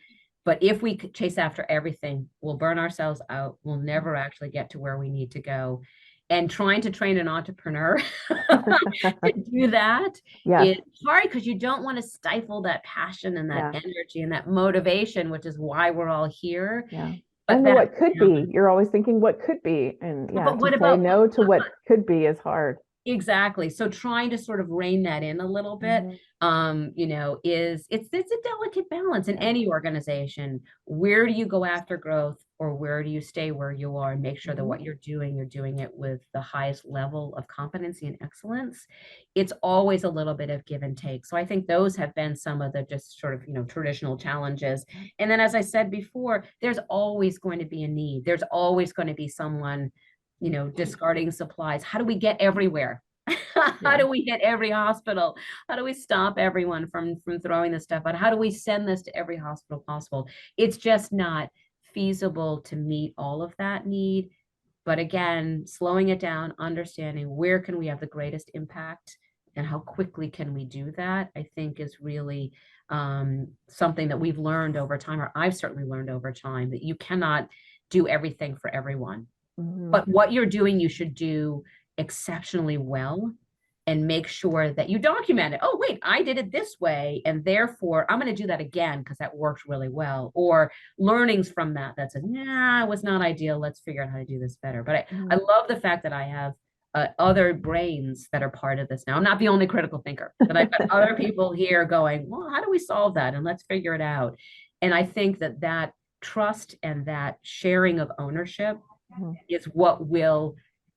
But if we chase after everything, we'll burn ourselves out. We'll never actually get to where we need to go. And trying to train an entrepreneur to do that is hard, because you don't want to stifle that passion and that energy and that motivation, which is why we're all here. But and what could be, you're always thinking what could be. And but what to about say no to what could be is hard. Exactly. So trying to sort of rein that in a little bit, you know, it's a delicate balance in any organization. Where do you go after growth, or where do you stay where you are and make sure that what you're doing it with the highest level of competency and excellence? It's always a little bit of give and take. So I think those have been some of the just sort of, you know, traditional challenges. And then, as I said before, there's always going to be a need. There's always going to be someone, you know, discarding supplies. How do we get everywhere? How do we hit every hospital? How do we stop everyone from throwing this stuff out? How do we send this to every hospital possible? It's just not feasible to meet all of that need. But again, slowing it down, understanding where can we have the greatest impact and how quickly can we do that, I think is really something that we've learned over time, or I've certainly learned over time, that you cannot do everything for everyone. But what you're doing, you should do exceptionally well, and make sure that you document it. Oh, wait, I did it this way, and therefore I'm going to do that again because that worked really well. Or learnings from that said, nah, it was not ideal. Let's figure out how to do this better. But I love the fact that I have other brains that are part of this now. I'm not the only critical thinker, but I've got other people here going, well, how do we solve that? And let's figure it out. And I think that trust and that sharing of ownership is what will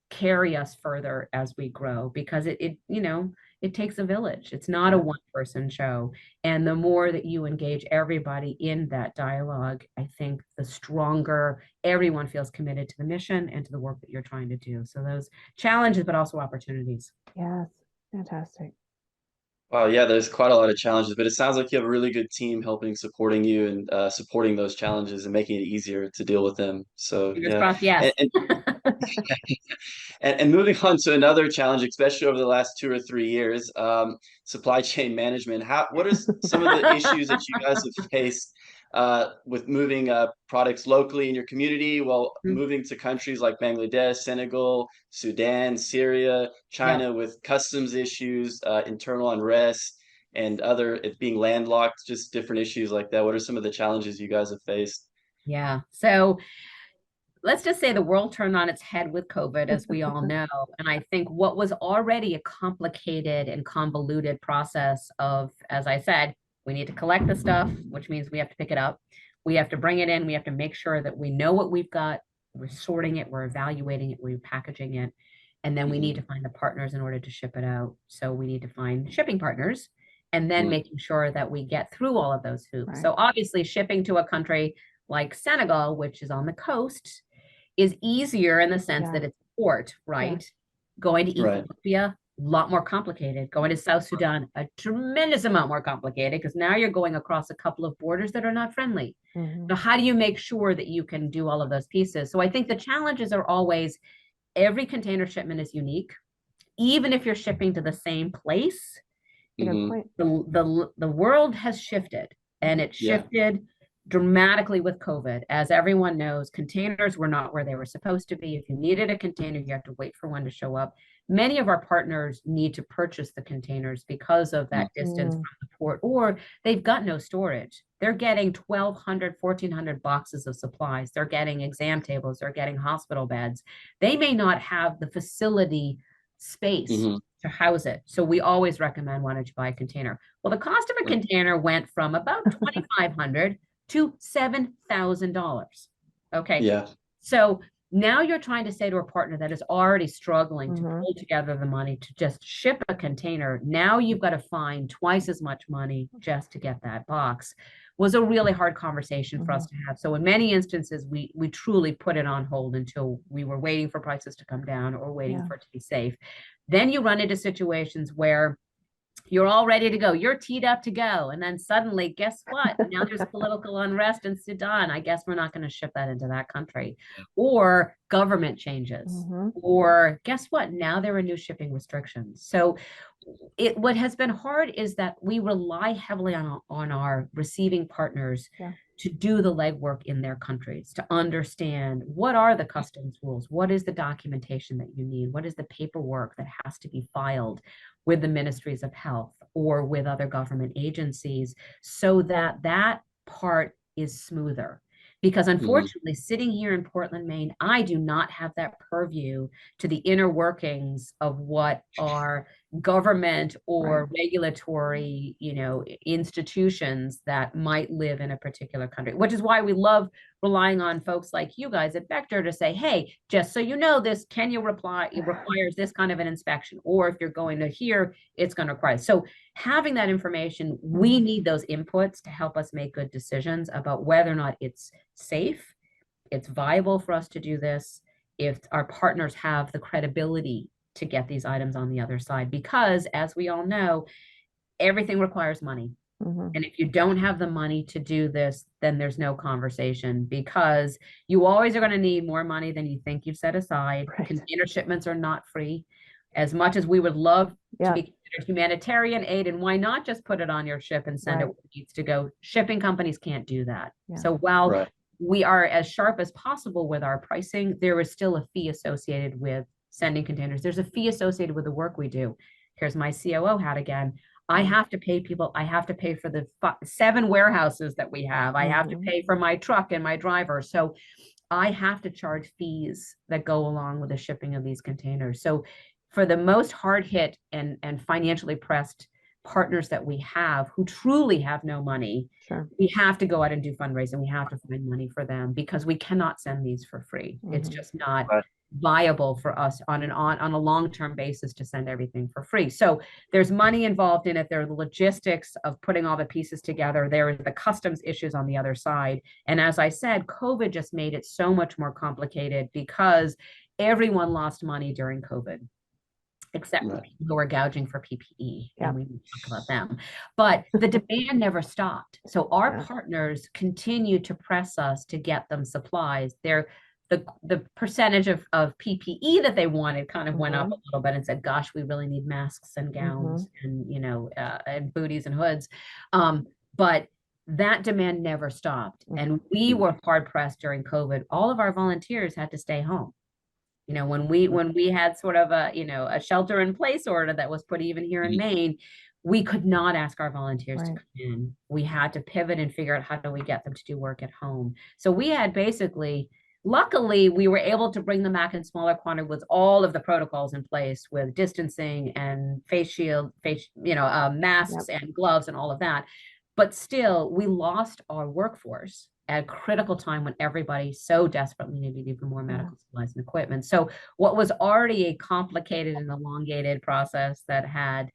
carry us further as we grow, because it you know, it takes a village. It's not a one-person show. And the more that you engage everybody in that dialogue, I think the stronger everyone feels committed to the mission and to the work that you're trying to do. So those challenges, but also opportunities. Yes, fantastic. Wow, yeah, there's quite a lot of challenges, but it sounds like you have a really good team helping, supporting you, and supporting those challenges and making it easier to deal with them. So Fingers yeah, crossed, yes. and and, and moving on to another challenge, especially over the last 2 or 3 years, supply chain management. What are some of the issues that you guys have faced with moving products locally in your community while Mm, moving to countries like Bangladesh, Senegal, Sudan, Syria, yeah. China with customs issues, internal unrest, and other it being landlocked, just different issues like that. What are some of the challenges you guys have faced? Yeah. So let's just say the world turned on its head with COVID, as we all know. And I think what was already a complicated and convoluted process of, as I said, we need to collect the stuff, which means we have to pick it up. We have to bring it in. We have to make sure that we know what we've got. We're sorting it, we're evaluating it, we're packaging it. And then we need to Hmm. find the partners in order to ship it out. So we need to find shipping partners and then Hmm. making sure that we get through all of those hoops. Right. So obviously, shipping to a country like Senegal, which is on the coast, is easier in the sense Yeah. that it's port, Yeah. right? Going to Right. Ethiopia, a lot more complicated. Going to South Sudan, a tremendous amount more complicated because now you're going across a couple of borders that are not friendly. Mhm. So how do you make sure that you can do all of those pieces? So I think the challenges are always every container shipment is unique. Even if you're shipping to the same place, Good Hmm. point. the world has shifted, and it Yeah. shifted dramatically with COVID. As everyone knows, containers were not where they were supposed to be. If you needed a container, you have to wait for one to show up. Many of our partners need to purchase the containers because of that distance Mm. from the port, or they've got no storage. They're getting 1,200, 1,400 boxes of supplies. They're getting exam tables. They're getting hospital beds. They may not have the facility space Hmm. to house it. So we always recommend, why don't you buy a container? Well, the cost of a Right. container went from about 2,500 to $7,000. Okay. Yeah. So now you're trying to say to a partner that is already struggling to Mhm. pull together the money to just ship a container. Now you've got to find twice as much money just to get that box. Was a really hard conversation for us Mhm. to have. So in many instances, we truly put it on hold until we were waiting for prices to come down or waiting Yeah. for it to be safe. Then you run into situations where you're all ready to go. You're teed up to go. And then suddenly, guess what? Now there's political unrest in Sudan. I guess we're not going to ship that into that country. Or government changes. Mhm. Or guess what? Now there are new shipping restrictions. So what has been hard is that we rely heavily on our receiving partners Yeah. to do the legwork in their countries, to understand what are the customs rules, what is the documentation that you need, what is the paperwork that has to be filed with the ministries of health or with other government agencies, so that that part is smoother. Because Hmm. unfortunately, sitting here in Portland, Maine, I do not have that purview to the inner workings of what are government Right. or regulatory, institutions that might live in a particular country, which is why we love relying on folks like you guys at Vector to say, hey, just so you know this, can you reply? It requires this kind of an inspection, or if you're going to here, it's going to require. So having that information, we Mhm. need those inputs to help us make good decisions about whether or not it's safe, it's viable for us to do this, if our partners have the credibility to get these items on the other side. Because as we all know, everything requires money. Mhm. And if you don't have the money to do this, then there's no conversation, because you always are going to need more money than you think you've set aside. Right. Container shipments are not free. As much as we would love to Yeah. be considered humanitarian aid, and why not just put it on your ship and send it Right. where it needs to go? Shipping companies can't do that. Yeah. So while Right. we are as sharp as possible with our pricing, there is still a fee associated with sending containers. There's a fee associated with the work we do. Here's my COO hat again. I have to pay people. I have to pay for the 7 warehouses that we have. I have to Mhm. pay for my truck and my driver. So I have to charge fees that go along with the shipping of these containers. So for the most hard hit and financially pressed partners that we have who truly have no money, Sure. we have to go out and do fundraising. We have to find money for them because we cannot send these for free. It's Mhm. just not Right. viable for us on a long-term basis to send everything for free. So there's money involved in it. There are the logistics of putting all the pieces together. There are the customs issues on the other side. And as I said, COVID just made it so much more complicated because everyone lost money during COVID. except for Right. people who are gouging for PPE, Yeah. and we can talk about them. But the demand never stopped. So our Yeah. partners continue to press us to get them supplies. The percentage of PPE that they wanted kind of went up a little bit and said, gosh, we really need masks and gowns and, and booties and hoods. But that demand never stopped. And we were hard pressed during COVID. All of our volunteers had to stay home. When we had sort of a shelter in place order that was put even here in Maine, we could not ask our volunteers to come in. We had to pivot and figure out how do we get them to do work at home. So we had luckily, we were able to bring them back in smaller quantity with all of the protocols in place with distancing and face shield, masks and gloves and all of that. But still, we lost our workforce at a critical time when everybody so desperately needed even more medical supplies and equipment. So what was already a complicated and elongated process that had,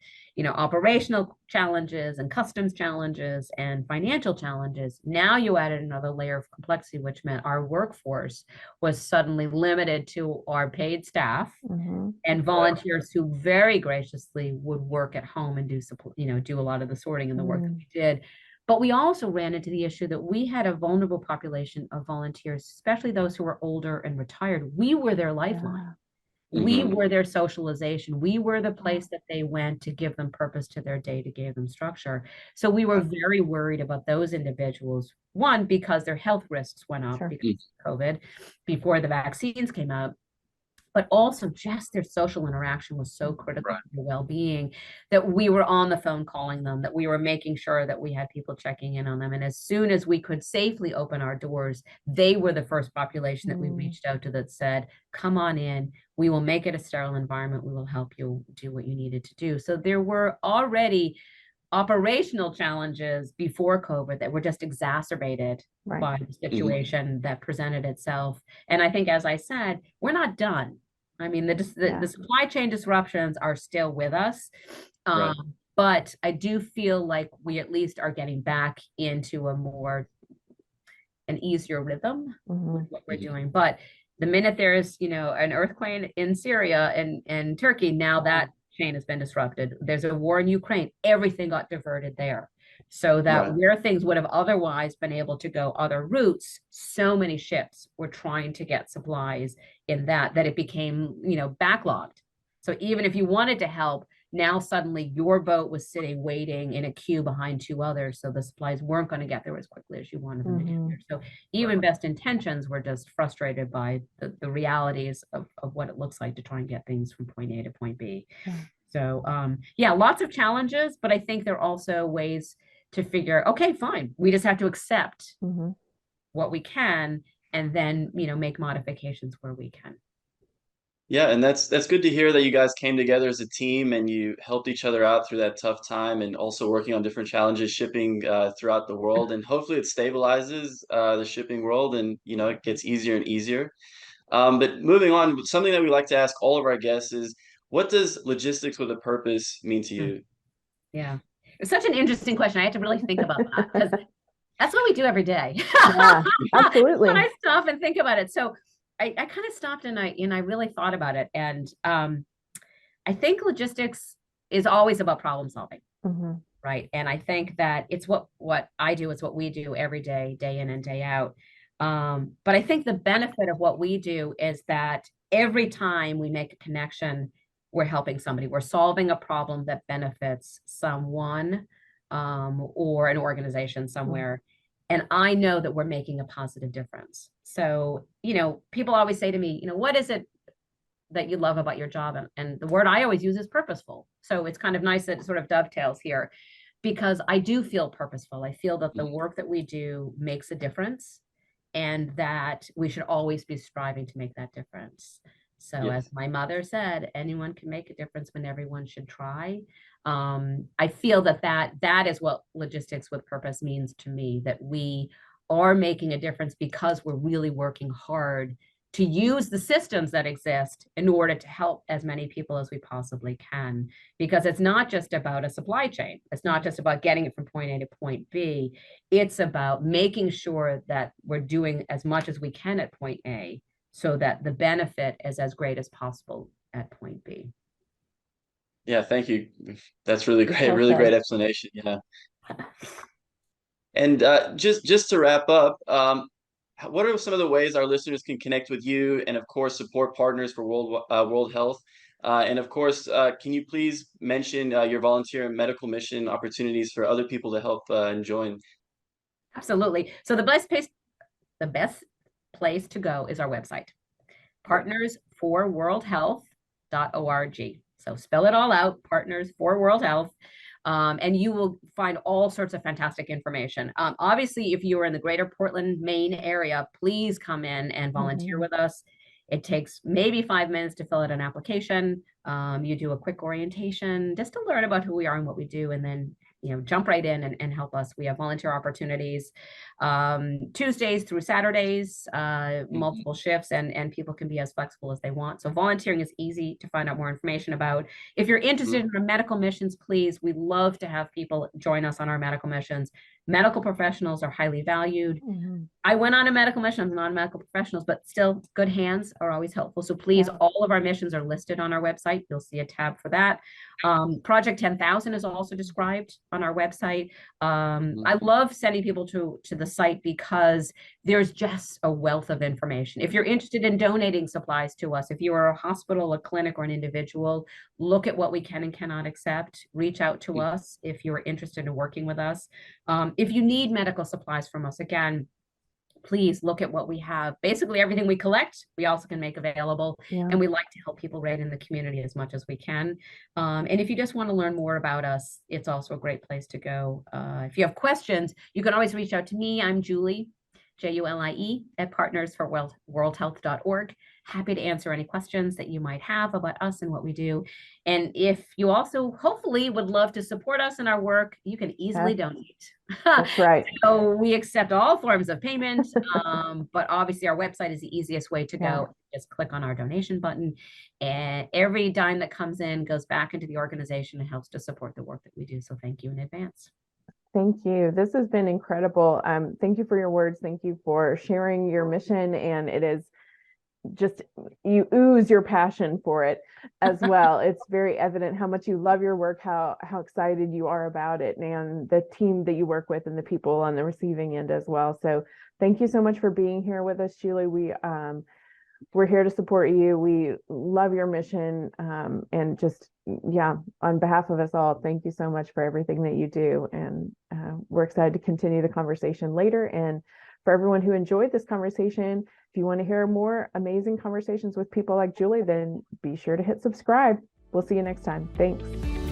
operational challenges and customs challenges and financial challenges, now you added another layer of complexity, which meant our workforce was suddenly limited to our paid staff and volunteers who very graciously would work at home and do a lot of the sorting and the work that we did. But we also ran into the issue that we had a vulnerable population of volunteers, especially those who were older and retired. We were their lifeline. We were their socialization. We were the place that they went to give them purpose to their day, to give them structure. So we were very worried about those individuals. One, because their health risks went up because of COVID before the vaccines came out. But also just their social interaction was so critical to their well-being that we were on the phone calling them, that we were making sure that we had people checking in on them. And as soon as we could safely open our doors, they were the first population that we reached out to that said, come on in, we will make it a sterile environment, we will help you do what you needed to do. So there were already operational challenges before COVID that were just exacerbated by the situation that presented itself. And I think, as I said, we're not done. I mean, the supply chain disruptions are still with us. But I do feel like we at least are getting back into an easier rhythm with what we're doing. But the minute there's, an earthquake in Syria and Turkey, now that chain has been disrupted. There's a war in Ukraine, everything got diverted there. So that where things would have otherwise been able to go other routes, so many ships were trying to get supplies in that it became, backlogged. So even if you wanted to help, now suddenly your boat was sitting waiting in a queue behind two others, so the supplies weren't going to get there as quickly as you wanted them to get there. So even best intentions were just frustrated by the realities of what it looks like to try and get things from point A to point B. So lots of challenges, but I think there are also ways to figure, okay, fine, we just have to accept what we can and then, make modifications where we can. Yeah, and that's good to hear that you guys came together as a team and you helped each other out through that tough time, and also working on different challenges shipping throughout the world. And hopefully it stabilizes the shipping world, and it gets easier and easier. But moving on, something that we like to ask all of our guests is, what does logistics with a purpose mean to you? Yeah, it's such an interesting question. I had to really think about that because that's what we do every day. Absolutely. When I stop and think about it. So I kind of stopped and I really thought about it. And I think logistics is always about problem solving. Right. And I think that it's what I do, it's what we do every day, day in and day out. But I think the benefit of what we do is that every time we make a connection, we're helping somebody. We're solving a problem that benefits someone or an organization somewhere. And I know that we're making a positive difference. So, people always say to me, what is it that you love about your job? And the word I always use is purposeful. So it's kind of nice that it sort of dovetails here, because I do feel purposeful. I feel that the work that we do makes a difference and that we should always be striving to make that difference. So as my mother said, anyone can make a difference when everyone should try. I feel that is what logistics with purpose means to me, that we are making a difference because we're really working hard to use the systems that exist in order to help as many people as we possibly can. Because it's not just about a supply chain. It's not just about getting it from point A to point B. It's about making sure that we're doing as much as we can at point A so that the benefit is as great as possible at point B. Yeah, thank you. That's really great. Really Okay. great explanation. Yeah. And just to wrap up, what are some of the ways our listeners can connect with you and, of course, support partners for World Health? And of course, can you please mention your volunteer and medical mission opportunities for other people to help and join? Absolutely. So the best place to go is our website, partnersforworldhealth.org. So spell it all out, Partners for World Health. And you will find all sorts of fantastic information. Obviously, if you are in the greater Portland, Maine area, please come in and volunteer with us. It takes maybe 5 minutes to fill out an application. You do a quick orientation just to learn about who we are and what we do, and then jump right in and help us. We have volunteer opportunities Tuesdays through Saturdays, multiple shifts, and people can be as flexible as they want. So volunteering is easy to find out more information about. If you're interested in our medical missions, please, we love to have people join us on our medical missions. Medical professionals are highly valued. I went on a medical mission. I'm not a medical professionals, but still good hands are always helpful. So please, all of our missions are listed on our website. You'll see a tab for that. Project 10,000 is also described on our website. I love sending people to the site because there's just a wealth of information. If you're interested in donating supplies to us, if you are a hospital, a clinic, or an individual, look at what we can and cannot accept. Reach out to us if you're interested in working with us. If you need medical supplies from us, again, please look at what we have. Basically, everything we collect, we also can make available. And we like to help people right in the community as much as we can. And if you just want to learn more about us, it's also a great place to go. If you have questions, you can always reach out to me. I'm Julie, Julie, at partnersforworldhealth.org. Happy to answer any questions that you might have about us and what we do. And if you also hopefully would love to support us in our work, you can easily donate. That's right. So we accept all forms of payment, but obviously our website is the easiest way to go. Just click on our donation button, and every dime that comes in goes back into the organization and helps to support the work that we do. So thank you in advance. Thank you. This has been incredible. Thank you for your words. Thank you for sharing your mission. And it is just, you ooze your passion for it as well. It's very evident how much you love your work, how excited you are about it, and the team that you work with and the people on the receiving end as well. So thank you so much for being here with us, Julie. We're here to support you. We love your mission. And just, on behalf of us all, thank you so much for everything that you do. And we're excited to continue the conversation later. And for everyone who enjoyed this conversation, if you want to hear more amazing conversations with people like Julie, then be sure to hit subscribe. We'll see you next time. Thanks.